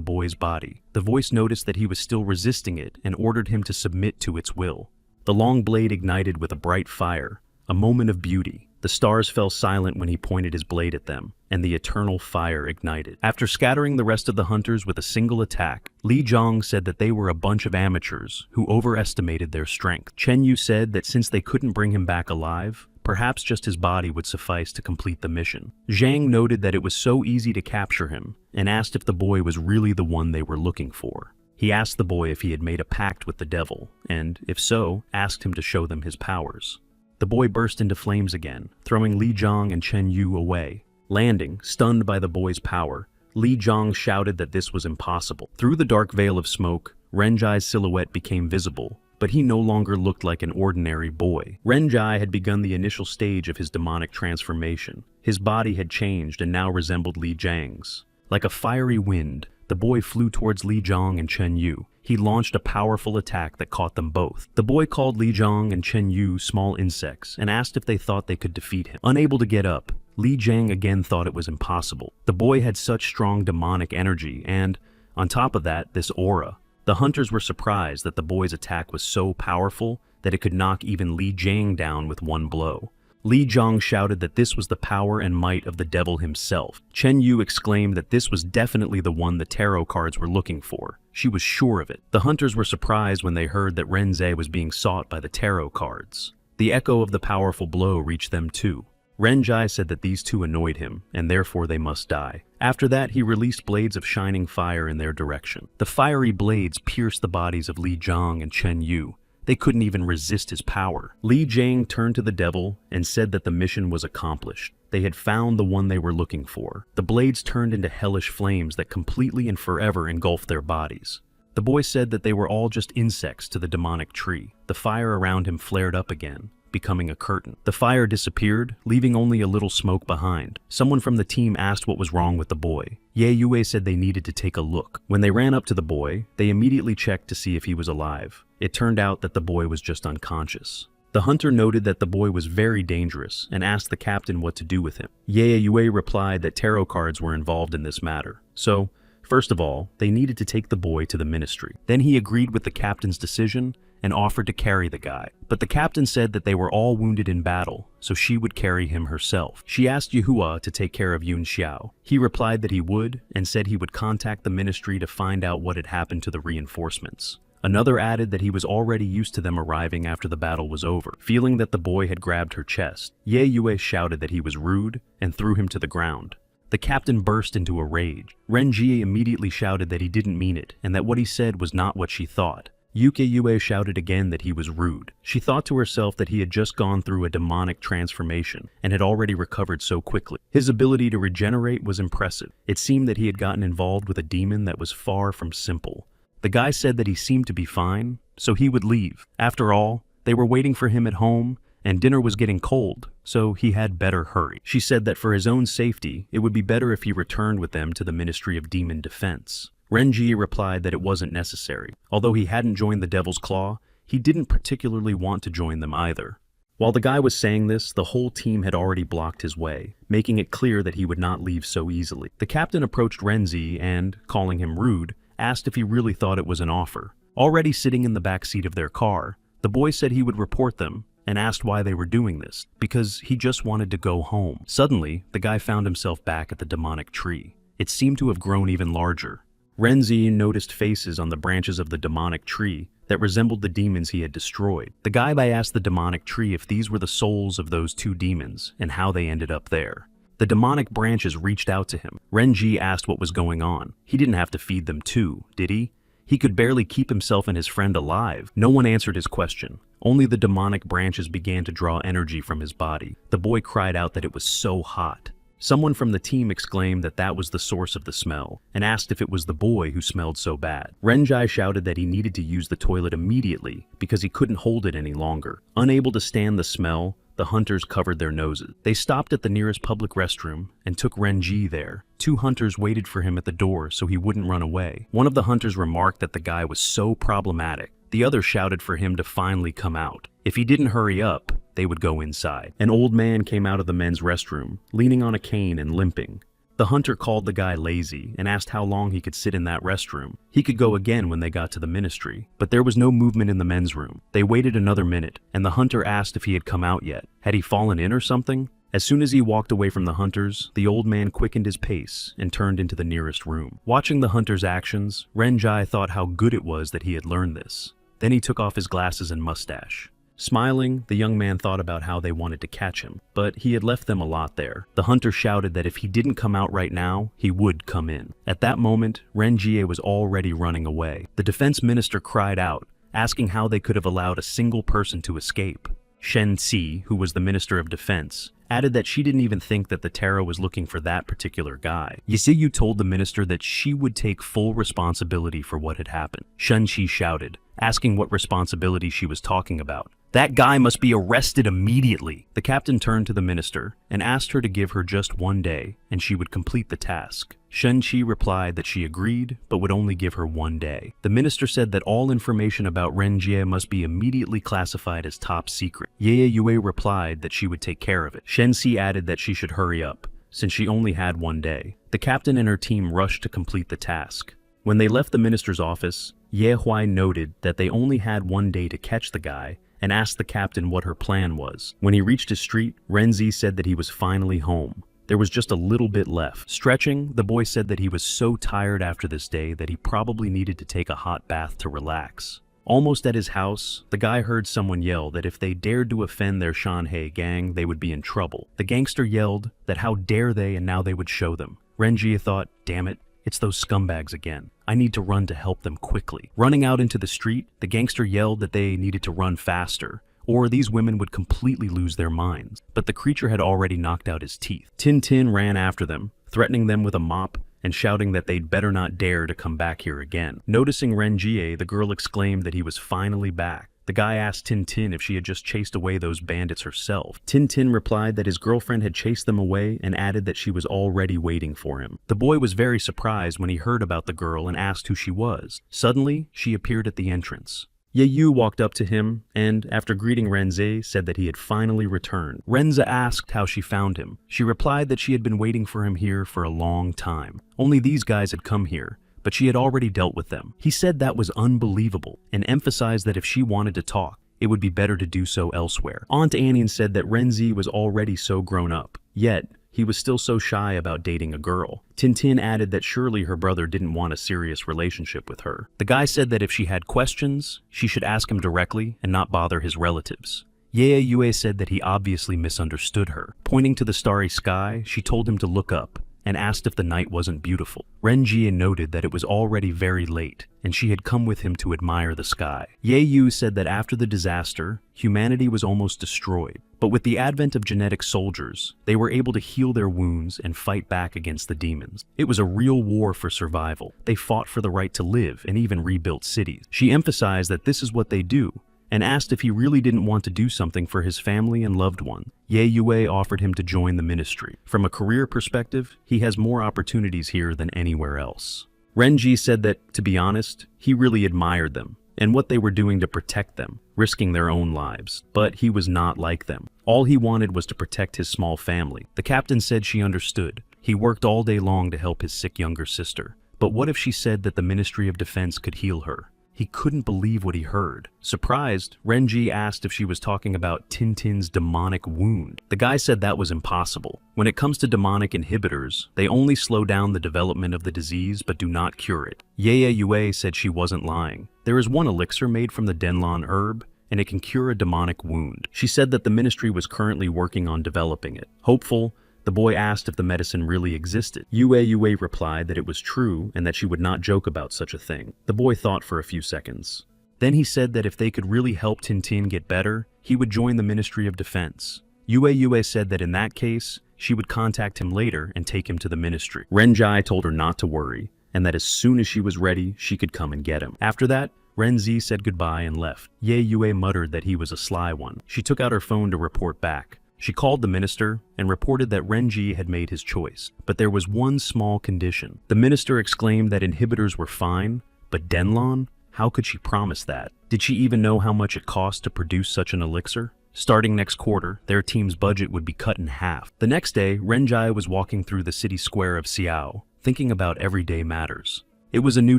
boy's body. The voice noticed that he was still resisting it and ordered him to submit to its will. The long blade ignited with a bright fire, a moment of beauty. The stars fell silent when he pointed his blade at them, and the eternal fire ignited. After scattering the rest of the hunters with a single attack, Li Zhang said that they were a bunch of amateurs who overestimated their strength. Chen Yu said that since they couldn't bring him back alive, perhaps just his body would suffice to complete the mission. Zhang noted that it was so easy to capture him, and asked if the boy was really the one they were looking for. He asked the boy if he had made a pact with the devil, and, if so, asked him to show them his powers. The boy burst into flames again, throwing Li Zhang and Chen Yu away. Landing, stunned by the boy's power, Li Zhang shouted that this was impossible. Through the dark veil of smoke, Renjai's silhouette became visible, but he no longer looked like an ordinary boy. Renjai had begun the initial stage of his demonic transformation. His body had changed and now resembled Li Zhang's. Like a fiery wind, the boy flew towards Li Zhang and Chen Yu. He launched a powerful attack that caught them both. The boy called Li Zhang and Chen Yu small insects and asked if they thought they could defeat him. Unable to get up, Li Zhang again thought it was impossible. The boy had such strong demonic energy and, on top of that, this aura. The hunters were surprised that the boy's attack was so powerful that it could knock even Li Zhang down with one blow. Li Zhang shouted that this was the power and might of the devil himself. Chen Yu exclaimed that this was definitely the one the tarot cards were looking for. She was sure of it. The hunters were surprised when they heard that Renze was being sought by the tarot cards. The echo of the powerful blow reached them too. Renjai said that these two annoyed him, and therefore they must die. After that, he released blades of shining fire in their direction. The fiery blades pierced the bodies of Li Zhang and Chen Yu. They couldn't even resist his power. Li Zhang turned to the devil and said that the mission was accomplished. They had found the one they were looking for. The blades turned into hellish flames that completely and forever engulfed their bodies. The boy said that they were all just insects to the demonic tree. The fire around him flared up again, becoming a curtain. The fire disappeared, leaving only a little smoke behind. Someone from the team asked what was wrong with the boy. Ye Yue said they needed to take a look. When they ran up to the boy, they immediately checked to see if he was alive. It turned out that the boy was just unconscious. The hunter noted that the boy was very dangerous and asked the captain what to do with him. Ye Yue replied that tarot cards were involved in this matter. So, first of all, they needed to take the boy to the ministry. Then he agreed with the captain's decision and offered to carry the guy. But the captain said that they were all wounded in battle, so she would carry him herself. She asked Yehua to take care of Yun Xiao. He replied that he would, and said he would contact the ministry to find out what had happened to the reinforcements. Another added that he was already used to them arriving after the battle was over. Feeling that the boy had grabbed her chest, Ye Yue shouted that he was rude and threw him to the ground. The captain burst into a rage. Renji immediately shouted that he didn't mean it, and that what he said was not what she thought. Yuke Yue shouted again that he was rude. She thought to herself that he had just gone through a demonic transformation and had already recovered so quickly. His ability to regenerate was impressive. It seemed that he had gotten involved with a demon that was far from simple. The guy said that he seemed to be fine, so he would leave. After all, they were waiting for him at home, and dinner was getting cold, so he had better hurry. She said that for his own safety, it would be better if he returned with them to the Ministry of Demon Defense. Renji replied that it wasn't necessary. Although he hadn't joined the Devil's Claw, he didn't particularly want to join them either. While the guy was saying this, the whole team had already blocked his way, making it clear that he would not leave so easily. The captain approached Renzi and, calling him rude, asked if he really thought it was an offer. Already sitting in the back seat of their car, the boy said he would report them and asked why they were doing this, because he just wanted to go home. Suddenly, the guy found himself back at the demonic tree. It seemed to have grown even larger. Renzi noticed faces on the branches of the demonic tree that resembled the demons he had destroyed. The guy asked the demonic tree if these were the souls of those two demons and how they ended up there. The demonic branches reached out to him. Renji asked what was going on. He didn't have to feed them too, did he? He could barely keep himself and his friend alive. No one answered his question. Only the demonic branches began to draw energy from his body. The boy cried out that it was so hot. Someone from the team exclaimed that that was the source of the smell, and asked if it was the boy who smelled so bad. Renjai shouted that he needed to use the toilet immediately because he couldn't hold it any longer. Unable to stand the smell, the the hunters covered their noses. They stopped at the nearest public restroom and took Renji there. 2 hunters waited for him at the door so he wouldn't run away. One of the hunters remarked that the guy was so problematic. The other shouted for him to finally come out. If he didn't hurry up, they would go inside. An old man came out of the men's restroom, leaning on a cane and limping. The hunter called the guy lazy and asked how long he could sit in that restroom. He could go again when they got to the ministry, but there was no movement in the men's room. They waited another minute, and the hunter asked if he had come out yet. Had he fallen in or something? As soon as he walked away from the hunters, the old man quickened his pace and turned into the nearest room. Watching the hunter's actions, Renji thought how good it was that he had learned this. Then he took off his glasses and mustache. Smiling, the young man thought about how they wanted to catch him, but he had left them a lot there. The hunter shouted that if he didn't come out right now, he would come in. At that moment, Renji was already running away. The defense minister cried out, asking how they could have allowed a single person to escape. Shen Si, who was the minister of defense, added that she didn't even think that the Terra was looking for that particular guy. Yahello told the minister that she would take full responsibility for what had happened. Shen Si shouted, asking what responsibility she was talking about. That guy must be arrested immediately. The captain turned to the minister and asked her to give her just 1 day and she would complete the task. Shen Si replied that she agreed, but would only give her 1 day. The minister said that all information about Renji must be immediately classified as top secret. Yahello replied that she would take care of it. Shen Si added that she should hurry up, since she only had 1 day. The captain and her team rushed to complete the task. When they left the minister's office, Yahello noted that they only had 1 day to catch the guy, and asked the captain what her plan was. When he reached his street, Renji said that he was finally home. There was just a little bit left. Stretching, the boy said that he was so tired after this day that he probably needed to take a hot bath to relax. Almost at his house, the guy heard someone yell that if they dared to offend their Shanhei gang, they would be in trouble. The gangster yelled that how dare they, and now they would show them. Renji thought, damn it, it's those scumbags again. I need to run to help them quickly. Running out into the street, the gangster yelled that they needed to run faster, or these women would completely lose their minds. But the creature had already knocked out his teeth. Tintin ran after them, threatening them with a mop and shouting that they'd better not dare to come back here again. Noticing Renji, the girl exclaimed that he was finally back. The guy asked Tintin if she had just chased away those bandits herself. Tintin replied that his girlfriend had chased them away and added that she was already waiting for him. The boy was very surprised when he heard about the girl and asked who she was. Suddenly, she appeared at the entrance. Yahello walked up to him and, after greeting Renzi, said that he had finally returned. Renza asked how she found him. She replied that she had been waiting for him here for a long time. Only these guys had come here, but she had already dealt with them. He said that was unbelievable and emphasized that if she wanted to talk, it would be better to do so elsewhere. Aunt Annie said that Renzi was already so grown up, yet he was still so shy about dating a girl. Tintin added that surely her brother didn't want a serious relationship with her. The guy said that if she had questions, she should ask him directly and not bother his relatives. Yahello said that he obviously misunderstood her. Pointing to the starry sky, she told him to look up and asked if the night wasn't beautiful. Renji noted that it was already very late, and she had come with him to admire the sky. Yahello said that after the disaster, humanity was almost destroyed, but with the advent of genetic soldiers, they were able to heal their wounds and fight back against the demons. It was a real war for survival. They fought for the right to live and even rebuilt cities. She emphasized that this is what they do, and asked if he really didn't want to do something for his family and loved one. Yahello offered him to join the ministry. From a career perspective, he has more opportunities here than anywhere else. Renji said that, to be honest, he really admired them and what they were doing to protect them, risking their own lives. But he was not like them. All he wanted was to protect his small family. The captain said she understood. He worked all day long to help his sick younger sister. But what if she said that the Ministry of Defense could heal her? He couldn't believe what he heard. Surprised, Renji asked if she was talking about Tintin's demonic wound. The guy said that was impossible. When it comes to demonic inhibitors, they only slow down the development of the disease but do not cure it. Yahello said she wasn't lying. There is one elixir made from the Denlan herb, and it can cure a demonic wound. She said that the ministry was currently working on developing it. Hopeful, the boy asked if the medicine really existed. Yahello replied that it was true and that she would not joke about such a thing. The boy thought for a few seconds. Then he said that if they could really help Tintin get better, he would join the Ministry of Defense. Yahello said that in that case, she would contact him later and take him to the ministry. Renji told her not to worry, and that as soon as she was ready, she could come and get him. After that, Renzi said goodbye and left. Ye Yue muttered that he was a sly one. She took out her phone to report back. She called the minister and reported that Renji had made his choice, but there was one small condition. The minister exclaimed that inhibitors were fine, but Denlon? How could she promise that? Did she even know how much it cost to produce such an elixir? Starting next quarter, their team's budget would be cut in half. The next day, Renjai was walking through the city square of Xiao, thinking about everyday matters. It was a new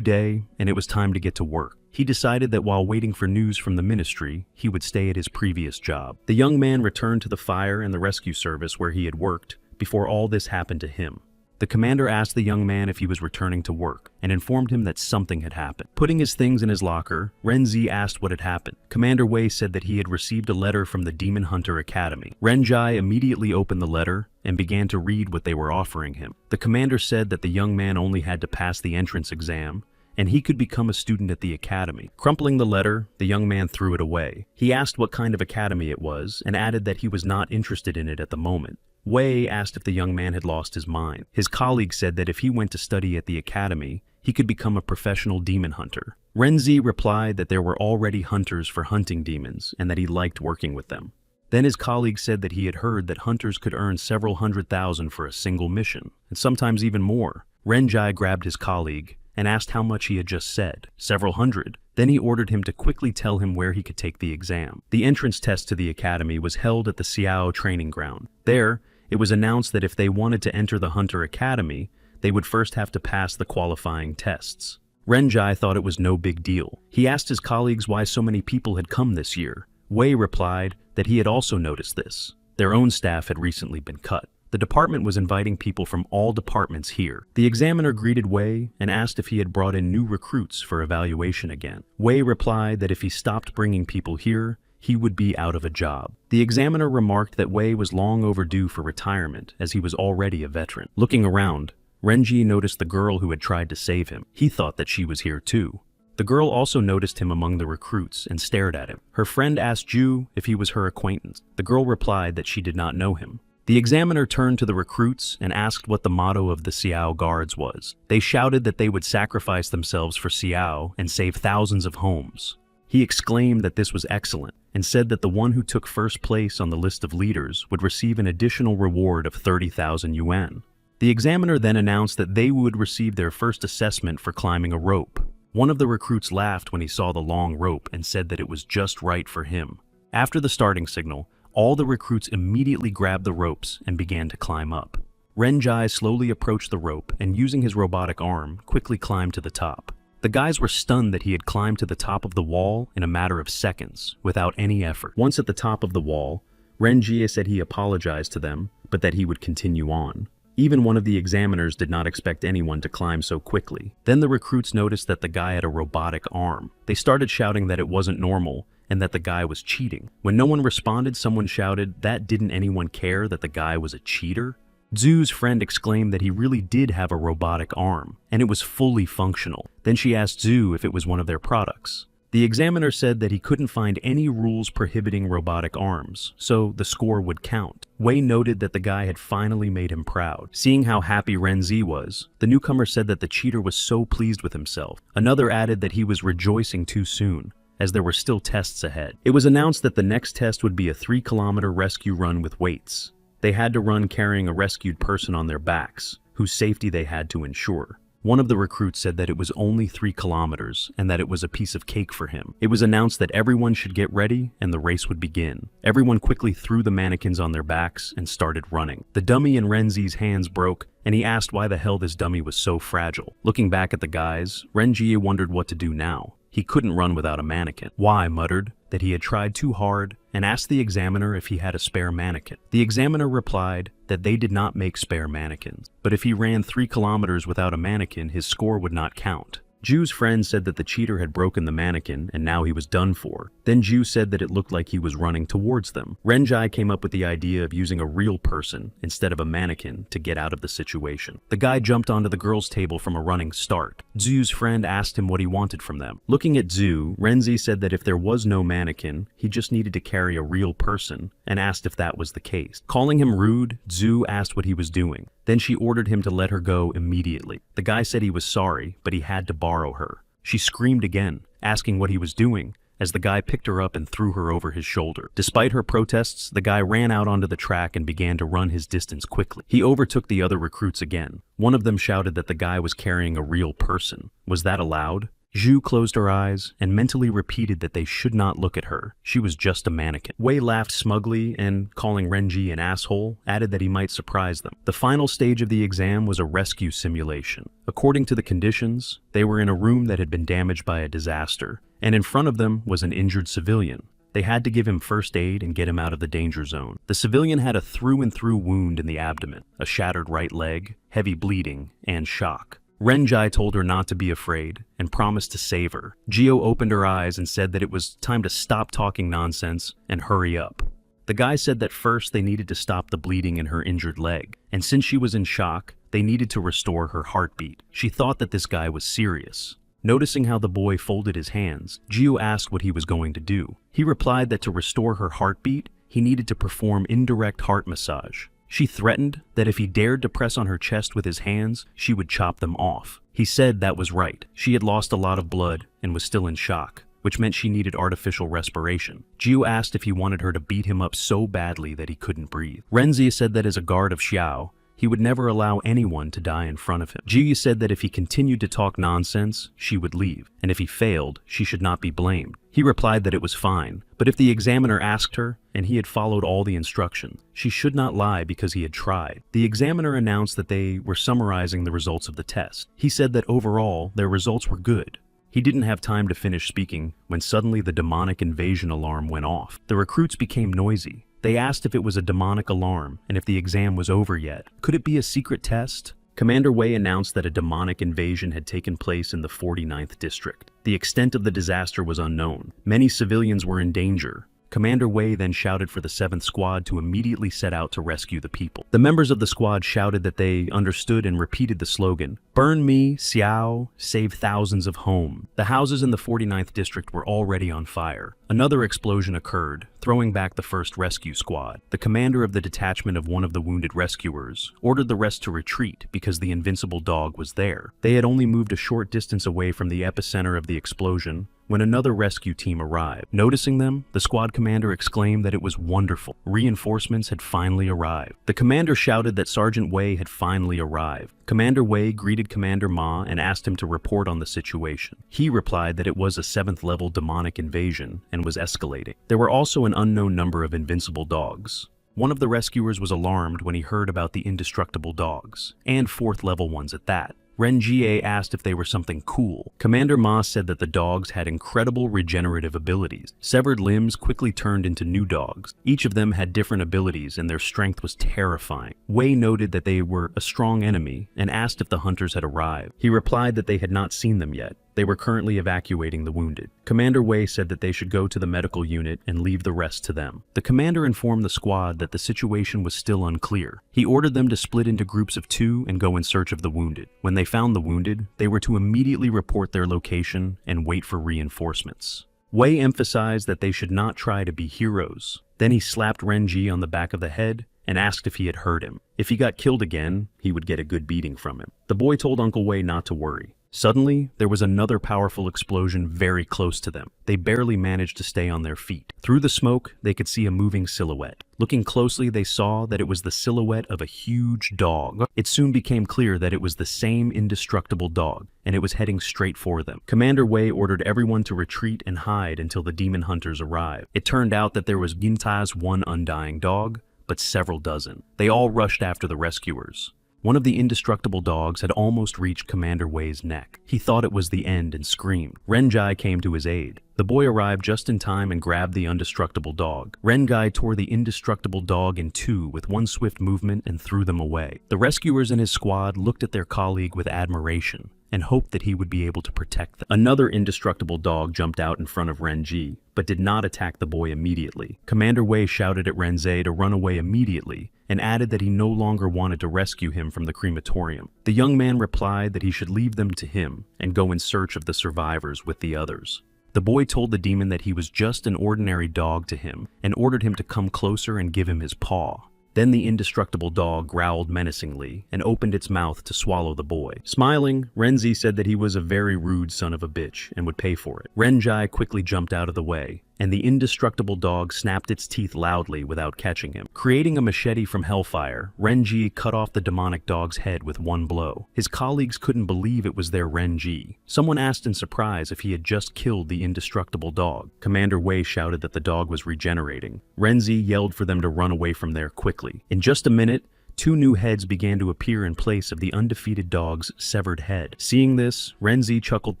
day, and it was time to get to work. He decided that while waiting for news from the ministry, he would stay at his previous job. The young man returned to the fire and the rescue service where he had worked before all this happened to him. The commander asked the young man if he was returning to work and informed him that something had happened. Putting his things in his locker, Renzi asked what had happened. Commander Wei said that he had received a letter from the Demon Hunter Academy. Renjai immediately opened the letter and began to read what they were offering him. The commander said that the young man only had to pass the entrance exam and he could become a student at the academy. Crumpling the letter, the young man threw it away. He asked what kind of academy it was and added that he was not interested in it at the moment. Wei asked if the young man had lost his mind. His colleague said that if he went to study at the academy, he could become a professional demon hunter. Renzi replied that there were already hunters for hunting demons and that he liked working with them. Then his colleague said that he had heard that hunters could earn several 100,000 for a single mission, and sometimes even more. Renjai grabbed his colleague and asked how much he had just said, several hundred. Then he ordered him to quickly tell him where he could take the exam. The entrance test to the academy was held at the Xiao training ground. There, it was announced that if they wanted to enter the Hunter Academy, they would first have to pass the qualifying tests. Renjai thought it was no big deal. He asked his colleagues why so many people had come this year. Wei replied that he had also noticed this. Their own staff had recently been cut. The department was inviting people from all departments here. The examiner greeted Wei and asked if he had brought in new recruits for evaluation again. Wei replied that if he stopped bringing people here, he would be out of a job. The examiner remarked that Wei was long overdue for retirement as he was already a veteran. Looking around, Renji noticed the girl who had tried to save him. He thought that she was here too. The girl also noticed him among the recruits and stared at him. Her friend asked Ju if he was her acquaintance. The girl replied that she did not know him. The examiner turned to the recruits and asked what the motto of the Xiao guards was. They shouted that they would sacrifice themselves for Xiao and save thousands of homes. He exclaimed that this was excellent and said that the one who took first place on the list of leaders would receive an additional reward of 30,000 yuan. The examiner then announced that they would receive their first assessment for climbing a rope. One of the recruits laughed when he saw the long rope and said that it was just right for him. After the starting signal, all the recruits immediately grabbed the ropes and began to climb up. Renjai slowly approached the rope and using his robotic arm, quickly climbed to the top. The guys were stunned that he had climbed to the top of the wall in a matter of seconds, without any effort. Once at the top of the wall, Renjie said he apologized to them, but that he would continue on. Even one of the examiners did not expect anyone to climb so quickly. Then the recruits noticed that the guy had a robotic arm. They started shouting that it wasn't normal, and that the guy was cheating. When no one responded, someone shouted, that didn't anyone care that the guy was a cheater? Zhu's friend exclaimed that he really did have a robotic arm, and it was fully functional. Then she asked Zhu if it was one of their products. The examiner said that he couldn't find any rules prohibiting robotic arms, so the score would count. Wei noted that the guy had finally made him proud. Seeing how happy Renzi was, the newcomer said that the cheater was so pleased with himself. Another added that he was rejoicing too soon, as there were still tests ahead. It was announced that the next test would be a 3-kilometer rescue run with weights. They had to run carrying a rescued person on their backs, whose safety they had to ensure. One of the recruits said that it was only 3 kilometers and that it was a piece of cake for him. It was announced that everyone should get ready and the race would begin. Everyone quickly threw the mannequins on their backs and started running. The dummy in Renzi's hands broke, and he asked why the hell this dummy was so fragile. Looking back at the guys, Renji wondered what to do now. He couldn't run without a mannequin. Wei muttered that he had tried too hard and asked the examiner if he had a spare mannequin. The examiner replied that they did not make spare mannequins, but if he ran 3 kilometers without a mannequin, his score would not count. Ju's friend said that the cheater had broken the mannequin and now he was done for. Then Ju said that it looked like he was running towards them. Renjai came up with the idea of using a real person instead of a mannequin to get out of the situation. The guy jumped onto the girls' table from a running start. Zu's friend asked him what he wanted from them. Looking at Zu, Renzi said that if there was no mannequin, he just needed to carry a real person and asked if that was the case. Calling him rude, Zu asked what he was doing. Then she ordered him to let her go immediately. The guy said he was sorry, but he had to borrow her. She screamed again, asking what he was doing, as the guy picked her up and threw her over his shoulder. Despite her protests, the guy ran out onto the track and began to run his distance quickly. He overtook the other recruits again. One of them shouted that the guy was carrying a real person. Was that allowed? Zhu closed her eyes and mentally repeated that they should not look at her. She was just a mannequin. Wei laughed smugly and, calling Renji an asshole, added that he might surprise them. The final stage of the exam was a rescue simulation. According to the conditions, they were in a room that had been damaged by a disaster, and in front of them was an injured civilian. They had to give him first aid and get him out of the danger zone. The civilian had a through-and-through wound in the abdomen, a shattered right leg, heavy bleeding, and shock. Renji told her not to be afraid and promised to save her. Gio opened her eyes and said that it was time to stop talking nonsense and hurry up. The guy said that first they needed to stop the bleeding in her injured leg, and since she was in shock, they needed to restore her heartbeat. She thought that this guy was serious. Noticing how the boy folded his hands, Gio asked what he was going to do. He replied that to restore her heartbeat, he needed to perform indirect heart massage. She threatened that if he dared to press on her chest with his hands, she would chop them off. He said that was right. She had lost a lot of blood and was still in shock, which meant she needed artificial respiration. Jiu asked if he wanted her to beat him up so badly that he couldn't breathe. Renzi said that as a guard of Xiao, he would never allow anyone to die in front of him. Jiu said that if he continued to talk nonsense, she would leave, and if he failed, she should not be blamed. He replied that it was fine, but if the examiner asked her, and he had followed all the instructions, she should not lie because he had tried. The examiner announced that they were summarizing the results of the test. He said that overall, their results were good. He didn't have time to finish speaking when suddenly the demonic invasion alarm went off. The recruits became noisy. They asked if it was a demonic alarm and if the exam was over yet. Could it be a secret test? Commander Wei announced that a demonic invasion had taken place in the 49th district. The extent of the disaster was unknown. Many civilians were in danger. Commander Wei then shouted for the 7th Squad to immediately set out to rescue the people. The members of the squad shouted that they understood and repeated the slogan, "Burn me, Xiao, save thousands of home." The houses in the 49th district were already on fire. Another explosion occurred, throwing back the 1st Rescue Squad. The commander of the detachment of one of the wounded rescuers ordered the rest to retreat because the invincible dog was there. They had only moved a short distance away from the epicenter of the explosion when another rescue team arrived. Noticing them, the squad commander exclaimed that it was wonderful. Reinforcements had finally arrived. The commander shouted that Sergeant Wei had finally arrived. Commander Wei greeted Commander Ma and asked him to report on the situation. He replied that it was a 7th-level demonic invasion and was escalating. There were also an unknown number of invincible dogs. One of the rescuers was alarmed when he heard about the indestructible dogs, and 4th-level ones at that. Ren Jie asked if they were something cool. Commander Ma said that the dogs had incredible regenerative abilities. Severed limbs quickly turned into new dogs. Each of them had different abilities and their strength was terrifying. Wei noted that they were a strong enemy and asked if the hunters had arrived. He replied that they had not seen them yet. They were currently evacuating the wounded. Commander Wei said that they should go to the medical unit and leave the rest to them. The commander informed the squad that the situation was still unclear. He ordered them to split into groups of 2 and go in search of the wounded. When they found the wounded, they were to immediately report their location and wait for reinforcements. Wei emphasized that they should not try to be heroes. Then he slapped Renji on the back of the head and asked if he had heard him. If he got killed again, he would get a good beating from him. The boy told Uncle Wei not to worry. Suddenly, there was another powerful explosion very close to them. They barely managed to stay on their feet. Through the smoke, they could see a moving silhouette. Looking closely, they saw that it was the silhouette of a huge dog. It soon became clear that it was the same indestructible dog, and it was heading straight for them. Commander Wei ordered everyone to retreat and hide until the demon hunters arrived. It turned out that there was Ginta's one undying dog, but several dozen. They all rushed after the rescuers. One of the indestructible dogs had almost reached Commander Wei's neck. He thought it was the end and screamed. Renji came to his aid. The boy arrived just in time and grabbed the indestructible dog. Renji tore the indestructible dog in 2 with one swift movement and threw them away. The rescuers and his squad looked at their colleague with admiration and hoped that he would be able to protect them. Another indestructible dog jumped out in front of Renji, but did not attack the boy immediately. Commander Wei shouted at Renzi to run away immediately and added that he no longer wanted to rescue him from the crematorium. The young man replied that he should leave them to him and go in search of the survivors with the others. The boy told the demon that he was just an ordinary dog to him and ordered him to come closer and give him his paw. Then the indestructible dog growled menacingly and opened its mouth to swallow the boy. Smiling, Renzi said that he was a very rude son of a bitch and would pay for it. Renjai quickly jumped out of the way, and the indestructible dog snapped its teeth loudly without catching him. Creating a machete from hellfire, Renji cut off the demonic dog's head with one blow. His colleagues couldn't believe it was their Renji. Someone asked in surprise if he had just killed the indestructible dog. Commander Wei shouted that the dog was regenerating. Renzi yelled for them to run away from there quickly. In just a minute, 2 new heads began to appear in place of the undefeated dog's severed head. Seeing this, Renzi chuckled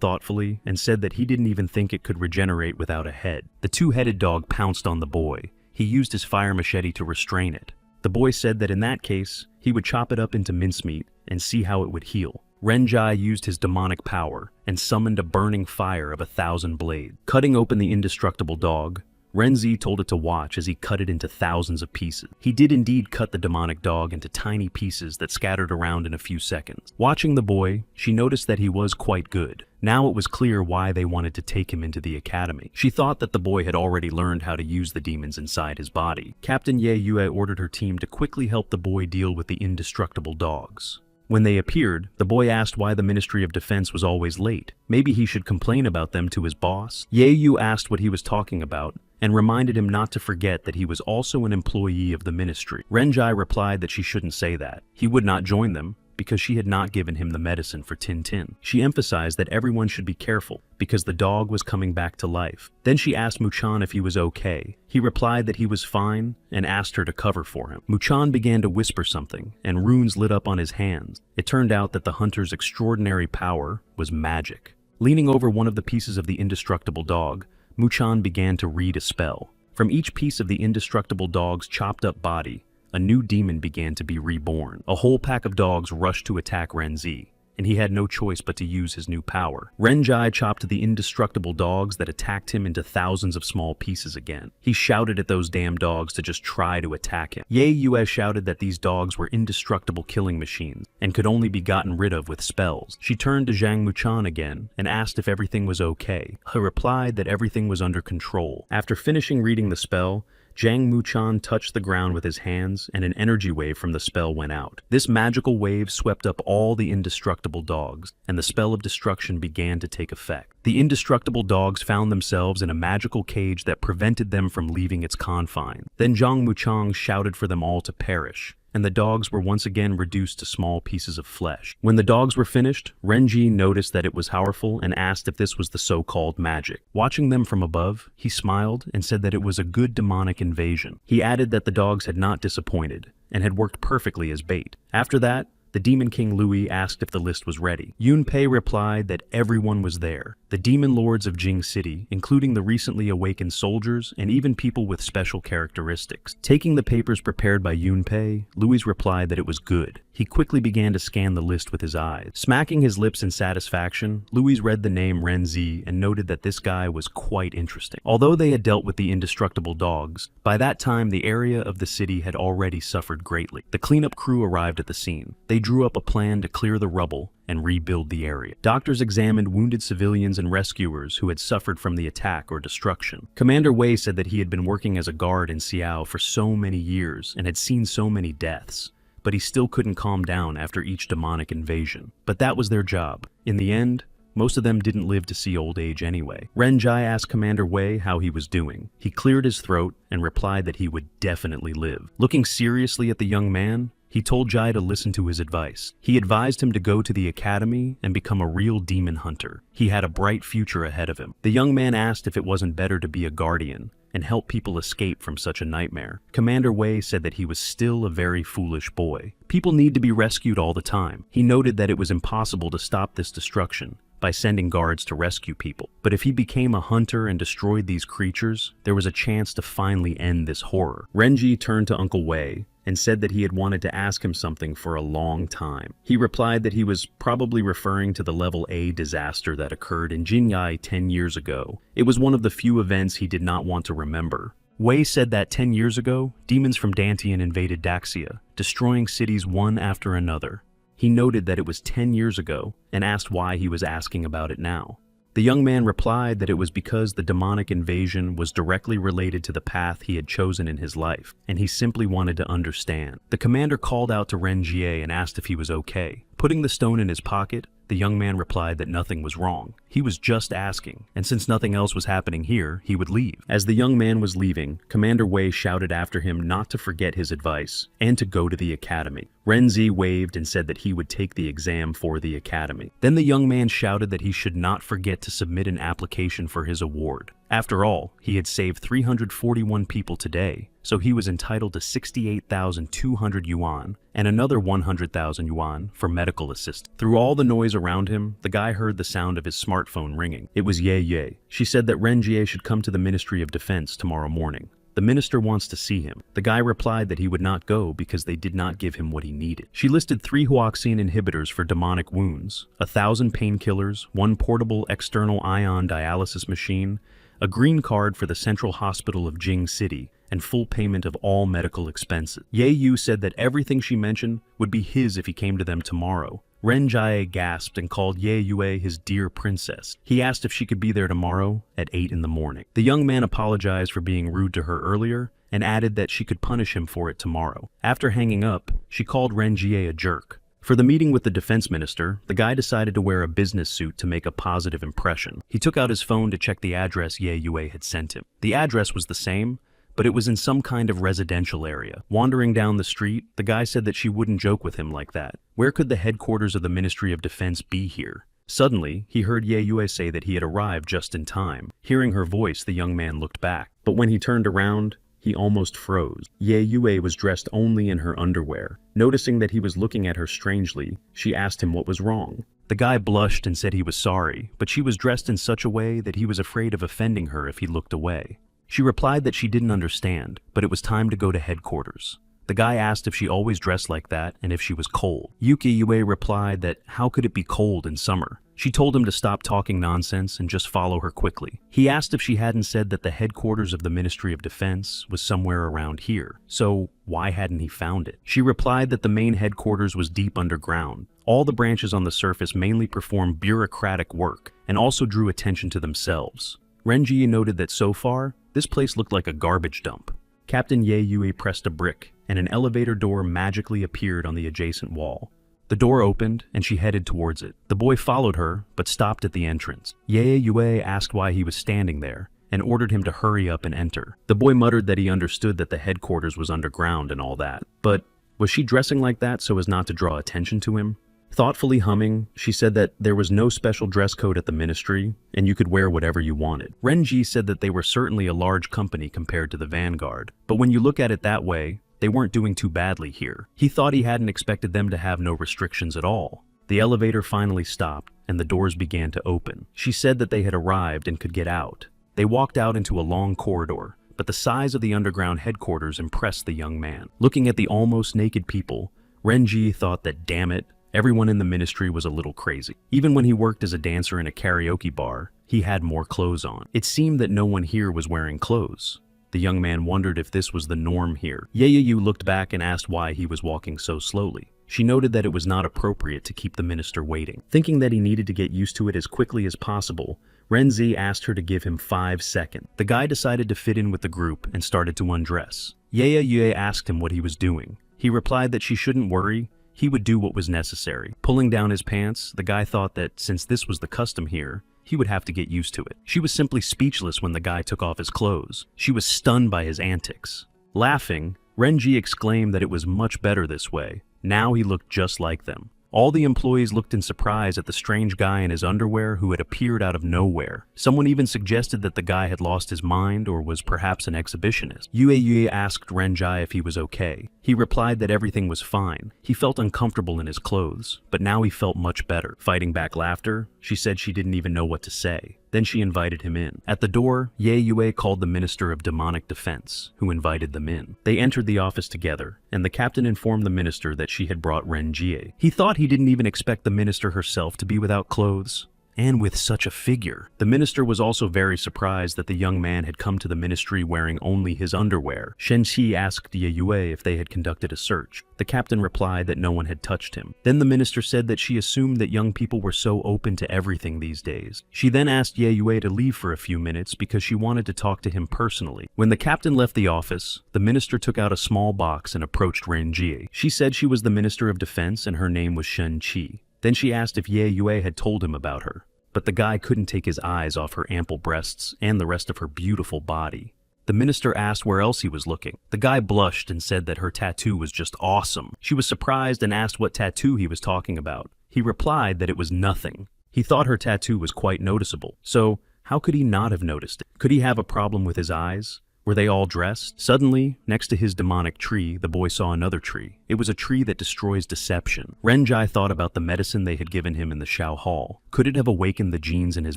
thoughtfully and said that he didn't even think it could regenerate without a head. The 2-headed dog pounced on the boy. He used his fire machete to restrain it. The boy said that in that case, he would chop it up into mincemeat and see how it would heal. Renjai used his demonic power and summoned a burning fire of 1,000 blades. Cutting open the indestructible dog, Renzi told it to watch as he cut it into thousands of pieces. He did indeed cut the demonic dog into tiny pieces that scattered around in a few seconds. Watching the boy, she noticed that he was quite good. Now it was clear why they wanted to take him into the academy. She thought that the boy had already learned how to use the demons inside his body. Captain Yahello ordered her team to quickly help the boy deal with the indestructible dogs. When they appeared, the boy asked why the Ministry of Defense was always late. Maybe he should complain about them to his boss. Yahello asked what he was talking about and reminded him not to forget that he was also an employee of the ministry. Renjai replied that she shouldn't say that. He would not join them because she had not given him the medicine for Tintin. She emphasized that everyone should be careful because the dog was coming back to life. Then she asked Muchan if he was okay. He replied that he was fine and asked her to cover for him. Muchan began to whisper something and runes lit up on his hands. It turned out that the hunter's extraordinary power was magic. Leaning over one of the pieces of the indestructible dog, Muchan began to read a spell. From each piece of the indestructible dog's chopped up body, a new demon began to be reborn. A whole pack of dogs rushed to attack Renzi, and he had no choice but to use his new power. Renjai chopped the indestructible dogs that attacked him into thousands of small pieces again. He shouted at those damn dogs to just try to attack him. Yahello shouted that these dogs were indestructible killing machines and could only be gotten rid of with spells. She turned to Zhang Muchan again and asked if everything was okay. He replied that everything was under control. After finishing reading the spell, Zhang Muchan touched the ground with his hands and an energy wave from the spell went out. This magical wave swept up all the indestructible dogs, and the spell of destruction began to take effect. The indestructible dogs found themselves in a magical cage that prevented them from leaving its confines. Then Zhang Muchan shouted for them all to perish, and the dogs were once again reduced to small pieces of flesh. When the dogs were finished, Renji noticed that it was powerful and asked if this was the so-called magic. Watching them from above, he smiled and said that it was a good demonic invasion. He added that the dogs had not disappointed and had worked perfectly as bait. After that, the Demon King Louis asked if the list was ready. Yunpei replied that everyone was there. The demon lords of Jing City, including the recently awakened soldiers and even people with special characteristics. Taking the papers prepared by Yunpei, Louis replied that it was good. He quickly began to scan the list with his eyes. Smacking his lips in satisfaction, Louis read the name Renzi and noted that this guy was quite interesting. Although they had dealt with the indestructible dogs, by that time the area of the city had already suffered greatly. The cleanup crew arrived at the scene. They drew up a plan to clear the rubble and rebuild the area. Doctors examined wounded civilians and rescuers who had suffered from the attack or destruction. Commander Wei said that he had been working as a guard in Xiao for so many years and had seen so many deaths, but he still couldn't calm down after each demonic invasion. But that was their job. In the end, most of them didn't live to see old age anyway. Renjai asked Commander Wei how he was doing. He cleared his throat and replied that he would definitely live. Looking seriously at the young man, he told Jai to listen to his advice. He advised him to go to the academy and become a real demon hunter. He had a bright future ahead of him. The young man asked if it wasn't better to be a guardian and help people escape from such a nightmare. Commander Wei said that he was still a very foolish boy. People need to be rescued all the time. He noted that it was impossible to stop this destruction by sending guards to rescue people. But if he became a hunter and destroyed these creatures, there was a chance to finally end this horror. Renji turned to Uncle Wei and said that he had wanted to ask him something for a long time. He replied that he was probably referring to the Level A disaster that occurred in Jinyai 10 years ago. It was one of the few events he did not want to remember. Wei said that 10 years ago, demons from Dantian invaded Daxia, destroying cities one after another. He noted that it was 10 years ago and asked why he was asking about it now. The young man replied that it was because the demonic invasion was directly related to the path he had chosen in his life, and he simply wanted to understand. The commander called out to Renjie and asked if he was okay. Putting the stone in his pocket, the young man replied that nothing was wrong. He was just asking, and since nothing else was happening here, he would leave. As the young man was leaving, Commander Wei shouted after him not to forget his advice and to go to the academy. Renzi waved and said that he would take the exam for the academy. Then the young man shouted that he should not forget to submit an application for his award. After all, he had saved 341 people today, so he was entitled to 68,200 yuan and another 100,000 yuan for medical assistance. Through all the noise around him, the guy heard the sound of his smartphone ringing. It was Ye. She said that Renjie should come to the Ministry of Defense tomorrow morning. The minister wants to see him. The guy replied that he would not go because they did not give him what he needed. She listed 3 huoxine inhibitors for demonic wounds, 1,000 painkillers, 1 portable external ion dialysis machine, a green card for the Central Hospital of Jing City, and full payment of all medical expenses. Ye Yu said that everything she mentioned would be his if he came to them tomorrow. Ren Jie gasped and called Ye Yue his dear princess. He asked if she could be there tomorrow at 8 in the morning. The young man apologized for being rude to her earlier and added that she could punish him for it tomorrow. After hanging up, she called Ren Jie a jerk. For the meeting with the defense minister, the guy decided to wear a business suit to make a positive impression. He took out his phone to check the address Ye Yue had sent him. The address was the same, but it was in some kind of residential area. Wandering down the street, the guy said that she wouldn't joke with him like that. Where could the headquarters of the Ministry of Defense be here? Suddenly, he heard Ye Yue say that he had arrived just in time. Hearing her voice, the young man looked back. But when he turned around, he almost froze. Ye Yue was dressed only in her underwear. Noticing that he was looking at her strangely, she asked him what was wrong. The guy blushed and said he was sorry, but she was dressed in such a way that he was afraid of offending her if he looked away. She replied that she didn't understand, but it was time to go to headquarters. The guy asked if she always dressed like that and if she was cold. Yuki Yue replied that how could it be cold in summer? She told him to stop talking nonsense and just follow her quickly. He asked if she hadn't said that the headquarters of the Ministry of Defense was somewhere around here, so why hadn't he found it? She replied that the main headquarters was deep underground. All the branches on the surface mainly performed bureaucratic work and also drew attention to themselves. Renji noted that so far, this place looked like a garbage dump. Captain Ye Yue pressed a brick, and an elevator door magically appeared on the adjacent wall. The door opened, and she headed towards it. The boy followed her, but stopped at the entrance. Ye Yue asked why he was standing there, and ordered him to hurry up and enter. The boy muttered that he understood that the headquarters was underground and all that. But was she dressing like that so as not to draw attention to him? Thoughtfully humming, she said that there was no special dress code at the ministry, and you could wear whatever you wanted. Renji said that they were certainly a large company compared to the Vanguard, but when you look at it that way, they weren't doing too badly here. He thought he hadn't expected them to have no restrictions at all. The elevator finally stopped, and the doors began to open. She said that they had arrived and could get out. They walked out into a long corridor, but the size of the underground headquarters impressed the young man. Looking at the almost naked people, Renji thought that, damn it, everyone in the ministry was a little crazy. Even when he worked as a dancer in a karaoke bar, he had more clothes on. It seemed that no one here was wearing clothes. The young man wondered if this was the norm here. Ye Yu looked back and asked why he was walking so slowly. She noted that it was not appropriate to keep the minister waiting. Thinking that he needed to get used to it as quickly as possible, Renzi asked her to give him 5 seconds. The guy decided to fit in with the group and started to undress. Ye Yu asked him what he was doing. He replied that she shouldn't worry. He would do what was necessary. Pulling down his pants, the guy thought that since this was the custom here, he would have to get used to it. She was simply speechless when the guy took off his clothes. She was stunned by his antics. Laughing, Renji exclaimed that it was much better this way. Now he looked just like them. All the employees looked in surprise at the strange guy in his underwear who had appeared out of nowhere. Someone even suggested that the guy had lost his mind or was perhaps an exhibitionist. Yue asked Renjai if he was okay. He replied that everything was fine. He felt uncomfortable in his clothes, but now he felt much better. Fighting back laughter, she said she didn't even know what to say. Then she invited him in. At the door, Ye Yue called the Minister of Demonic Defense, who invited them in. They entered the office together, and the captain informed the minister that she had brought Ren Jie. He thought he didn't even expect the minister herself to be without clothes. and with such a figure. The minister was also very surprised that the young man had come to the ministry wearing only his underwear. Shen-Qi asked Yue if they had conducted a search. The captain replied that no one had touched him. Then the minister said that she assumed that young people were so open to everything these days. She then asked Yue to leave for a few minutes because she wanted to talk to him personally. When the captain left the office, the minister took out a small box and approached Renjie. She said she was the Minister of Defense and her name was Shen-Qi. Then she asked if Yue had told him about her. But the guy couldn't take his eyes off her ample breasts and the rest of her beautiful body. The minister asked where else he was looking. The guy blushed and said that her tattoo was just awesome. She was surprised and asked what tattoo he was talking about. He replied that it was nothing. He thought her tattoo was quite noticeable. So, how could he not have noticed it? Could he have a problem with his eyes? Were they all dressed? Suddenly, next to his demonic tree, the boy saw another tree. It was a tree that destroys deception. Renjie thought about the medicine they had given him in the Shao Hall. Could it have awakened the genes in his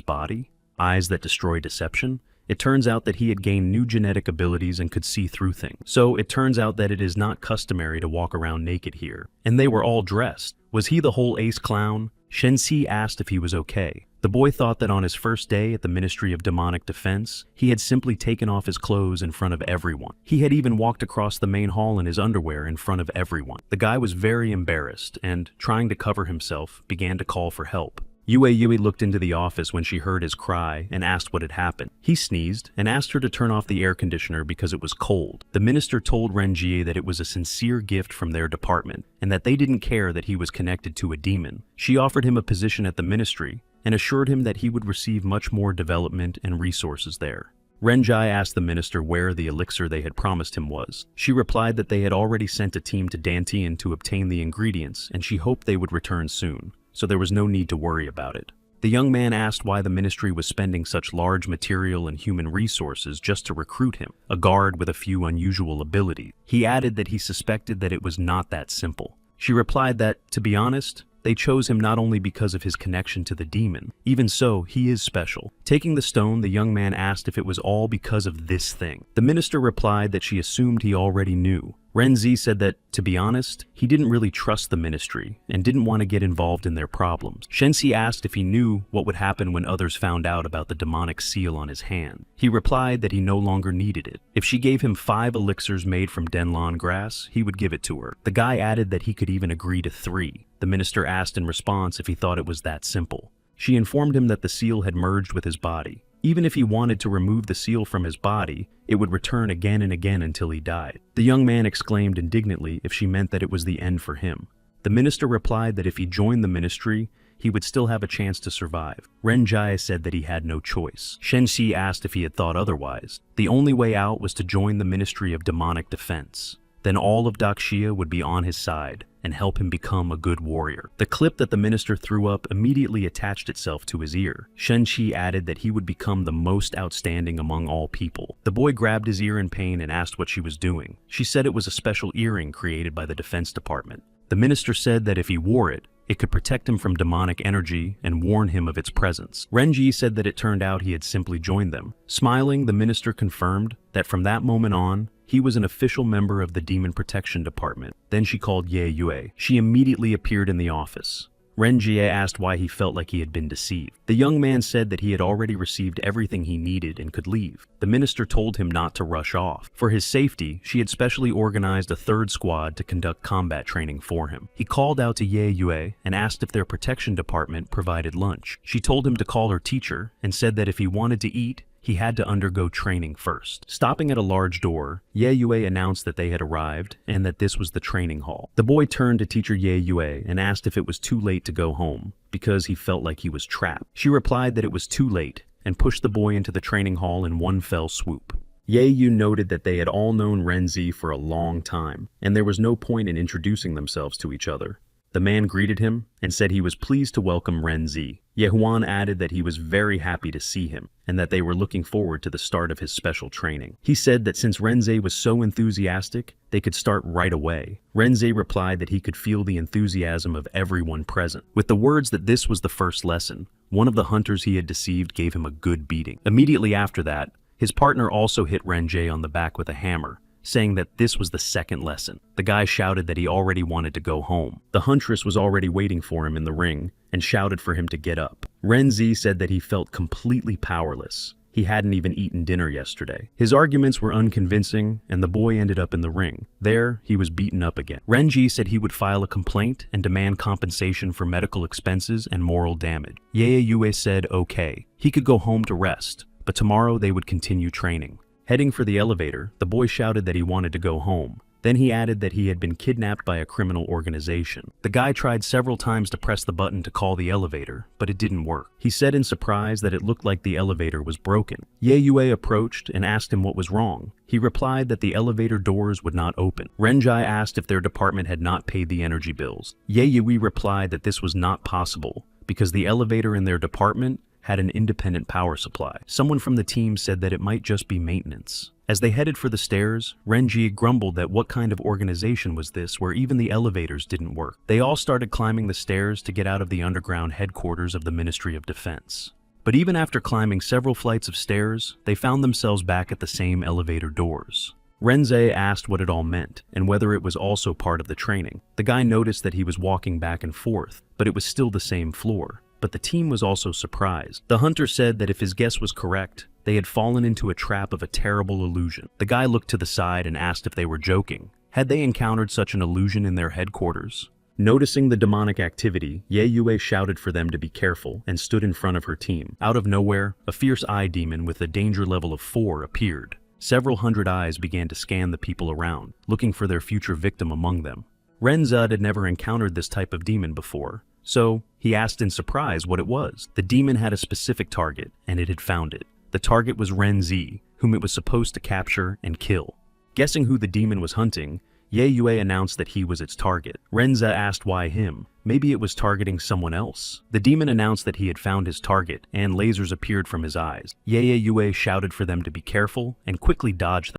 body? Eyes that destroy deception? It turns out that he had gained new genetic abilities and could see through things. So it turns out that it is not customary to walk around naked here. And they were all dressed. Was he the whole ace clown? Shen-Si asked if he was okay. The boy thought that on his first day at the Ministry of Demonic Defense, he had simply taken off his clothes in front of everyone. He had even walked across the main hall in his underwear in front of everyone. The guy was very embarrassed and, trying to cover himself, began to call for help. Yue looked into the office when she heard his cry and asked what had happened. He sneezed and asked her to turn off the air conditioner because it was cold. The minister told Renjie that it was a sincere gift from their department and that they didn't care that he was connected to a demon. She offered him a position at the ministry and assured him that he would receive much more development and resources there. Renjie asked the minister where the elixir they had promised him was. She replied that they had already sent a team to Dantian to obtain the ingredients and she hoped they would return soon, so there was no need to worry about it. The young man asked why the ministry was spending such large material and human resources just to recruit him, a guard with a few unusual abilities. He added that he suspected that it was not that simple. She replied that, to be honest, they chose him not only because of his connection to the demon. Even so, he is special. Taking the stone, the young man asked if it was all because of this thing. The minister replied that she assumed he already knew. Renzi said that, to be honest, he didn't really trust the ministry and didn't want to get involved in their problems. Shensi asked if he knew what would happen when others found out about the demonic seal on his hand. He replied that he no longer needed it. If she gave him 5 elixirs made from Denlon grass, he would give it to her. The guy added that he could even agree to 3. The minister asked in response if he thought it was that simple. She informed him that the seal had merged with his body. Even if he wanted to remove the seal from his body, it would return again and again until he died. The young man exclaimed indignantly if she meant that it was the end for him. The minister replied that if he joined the ministry, he would still have a chance to survive. Renjie said that he had no choice. Shenxi asked if he had thought otherwise. The only way out was to join the Ministry of Demonic Defense. Then all of Daxia would be on his side and help him become a good warrior. The clip that the minister threw up immediately attached itself to his ear. Shenqi added that he would become the most outstanding among all people. The boy grabbed his ear in pain and asked what she was doing. She said it was a special earring created by the Defense Department. The minister said that if he wore it, it could protect him from demonic energy and warn him of its presence. Renji said that it turned out he had simply joined them. Smiling, the minister confirmed that from that moment on, he was an official member of the Demon Protection Department. Then she called Ye Yue. She immediately appeared in the office. Renjie asked why he felt like he had been deceived. The young man said that he had already received everything he needed and could leave. The minister told him not to rush off. For his safety, she had specially organized a 3rd squad to conduct combat training for him. He called out to Ye Yue and asked if their protection department provided lunch. She told him to call her teacher and said that if he wanted to eat, he had to undergo training first. Stopping at a large door, Ye Yue announced that they had arrived and that this was the training hall. The boy turned to teacher Ye Yue and asked if it was too late to go home because he felt like he was trapped. She replied that it was too late and pushed the boy into the training hall in one fell swoop. Ye Yu noted that they had all known Renzi for a long time, and there was no point in introducing themselves to each other. The man greeted him and said he was pleased to welcome Renzi. Yehuan added that he was very happy to see him and that they were looking forward to the start of his special training. He said that since Renzi was so enthusiastic, they could start right away. Renzi replied that he could feel the enthusiasm of everyone present. With the words that this was the first lesson, one of the hunters he had deceived gave him a good beating. Immediately after that, his partner also hit Renji on the back with a hammer, saying that this was the second lesson. The guy shouted that he already wanted to go home. The huntress was already waiting for him in the ring and shouted for him to get up. Renzi said that he felt completely powerless. He hadn't even eaten dinner yesterday. His arguments were unconvincing, and the boy ended up in the ring. There, he was beaten up again. Renji said he would file a complaint and demand compensation for medical expenses and moral damage. Yahello said okay. He could go home to rest, but tomorrow they would continue training. Heading for the elevator, the boy shouted that he wanted to go home. Then he added that he had been kidnapped by a criminal organization. The guy tried several times to press the button to call the elevator, but it didn't work. He said in surprise that it looked like the elevator was broken. Yahello approached and asked him what was wrong. He replied that the elevator doors would not open. Renjai asked if their department had not paid the energy bills. Yahello replied that this was not possible because the elevator in their department had an independent power supply. Someone from the team said that it might just be maintenance. As they headed for the stairs, Renji grumbled that what kind of organization was this where even the elevators didn't work. They all started climbing the stairs to get out of the underground headquarters of the Ministry of Defense. But even after climbing several flights of stairs, they found themselves back at the same elevator doors. Renze asked what it all meant and whether it was also part of the training. The guy noticed that he was walking back and forth, but it was still the same floor. But the team was also surprised. The hunter said that if his guess was correct, they had fallen into a trap of a terrible illusion. The guy looked to the side and asked if they were joking. Had they encountered such an illusion in their headquarters? Noticing the demonic activity, Yahello shouted for them to be careful and stood in front of her team. Out of nowhere, a fierce eye demon with a danger level of 4 appeared. Several hundred eyes began to scan the people around, looking for their future victim among them. Renzud had never encountered this type of demon before, so he asked in surprise what it was. The demon had a specific target, and it had found it. The target was Renzi, whom it was supposed to capture and kill. Guessing who the demon was hunting, Yahello announced that he was its target. Renza asked why him. Maybe it was targeting someone else. The demon announced that he had found his target, and lasers appeared from his eyes. Yahello shouted for them to be careful and quickly dodged them.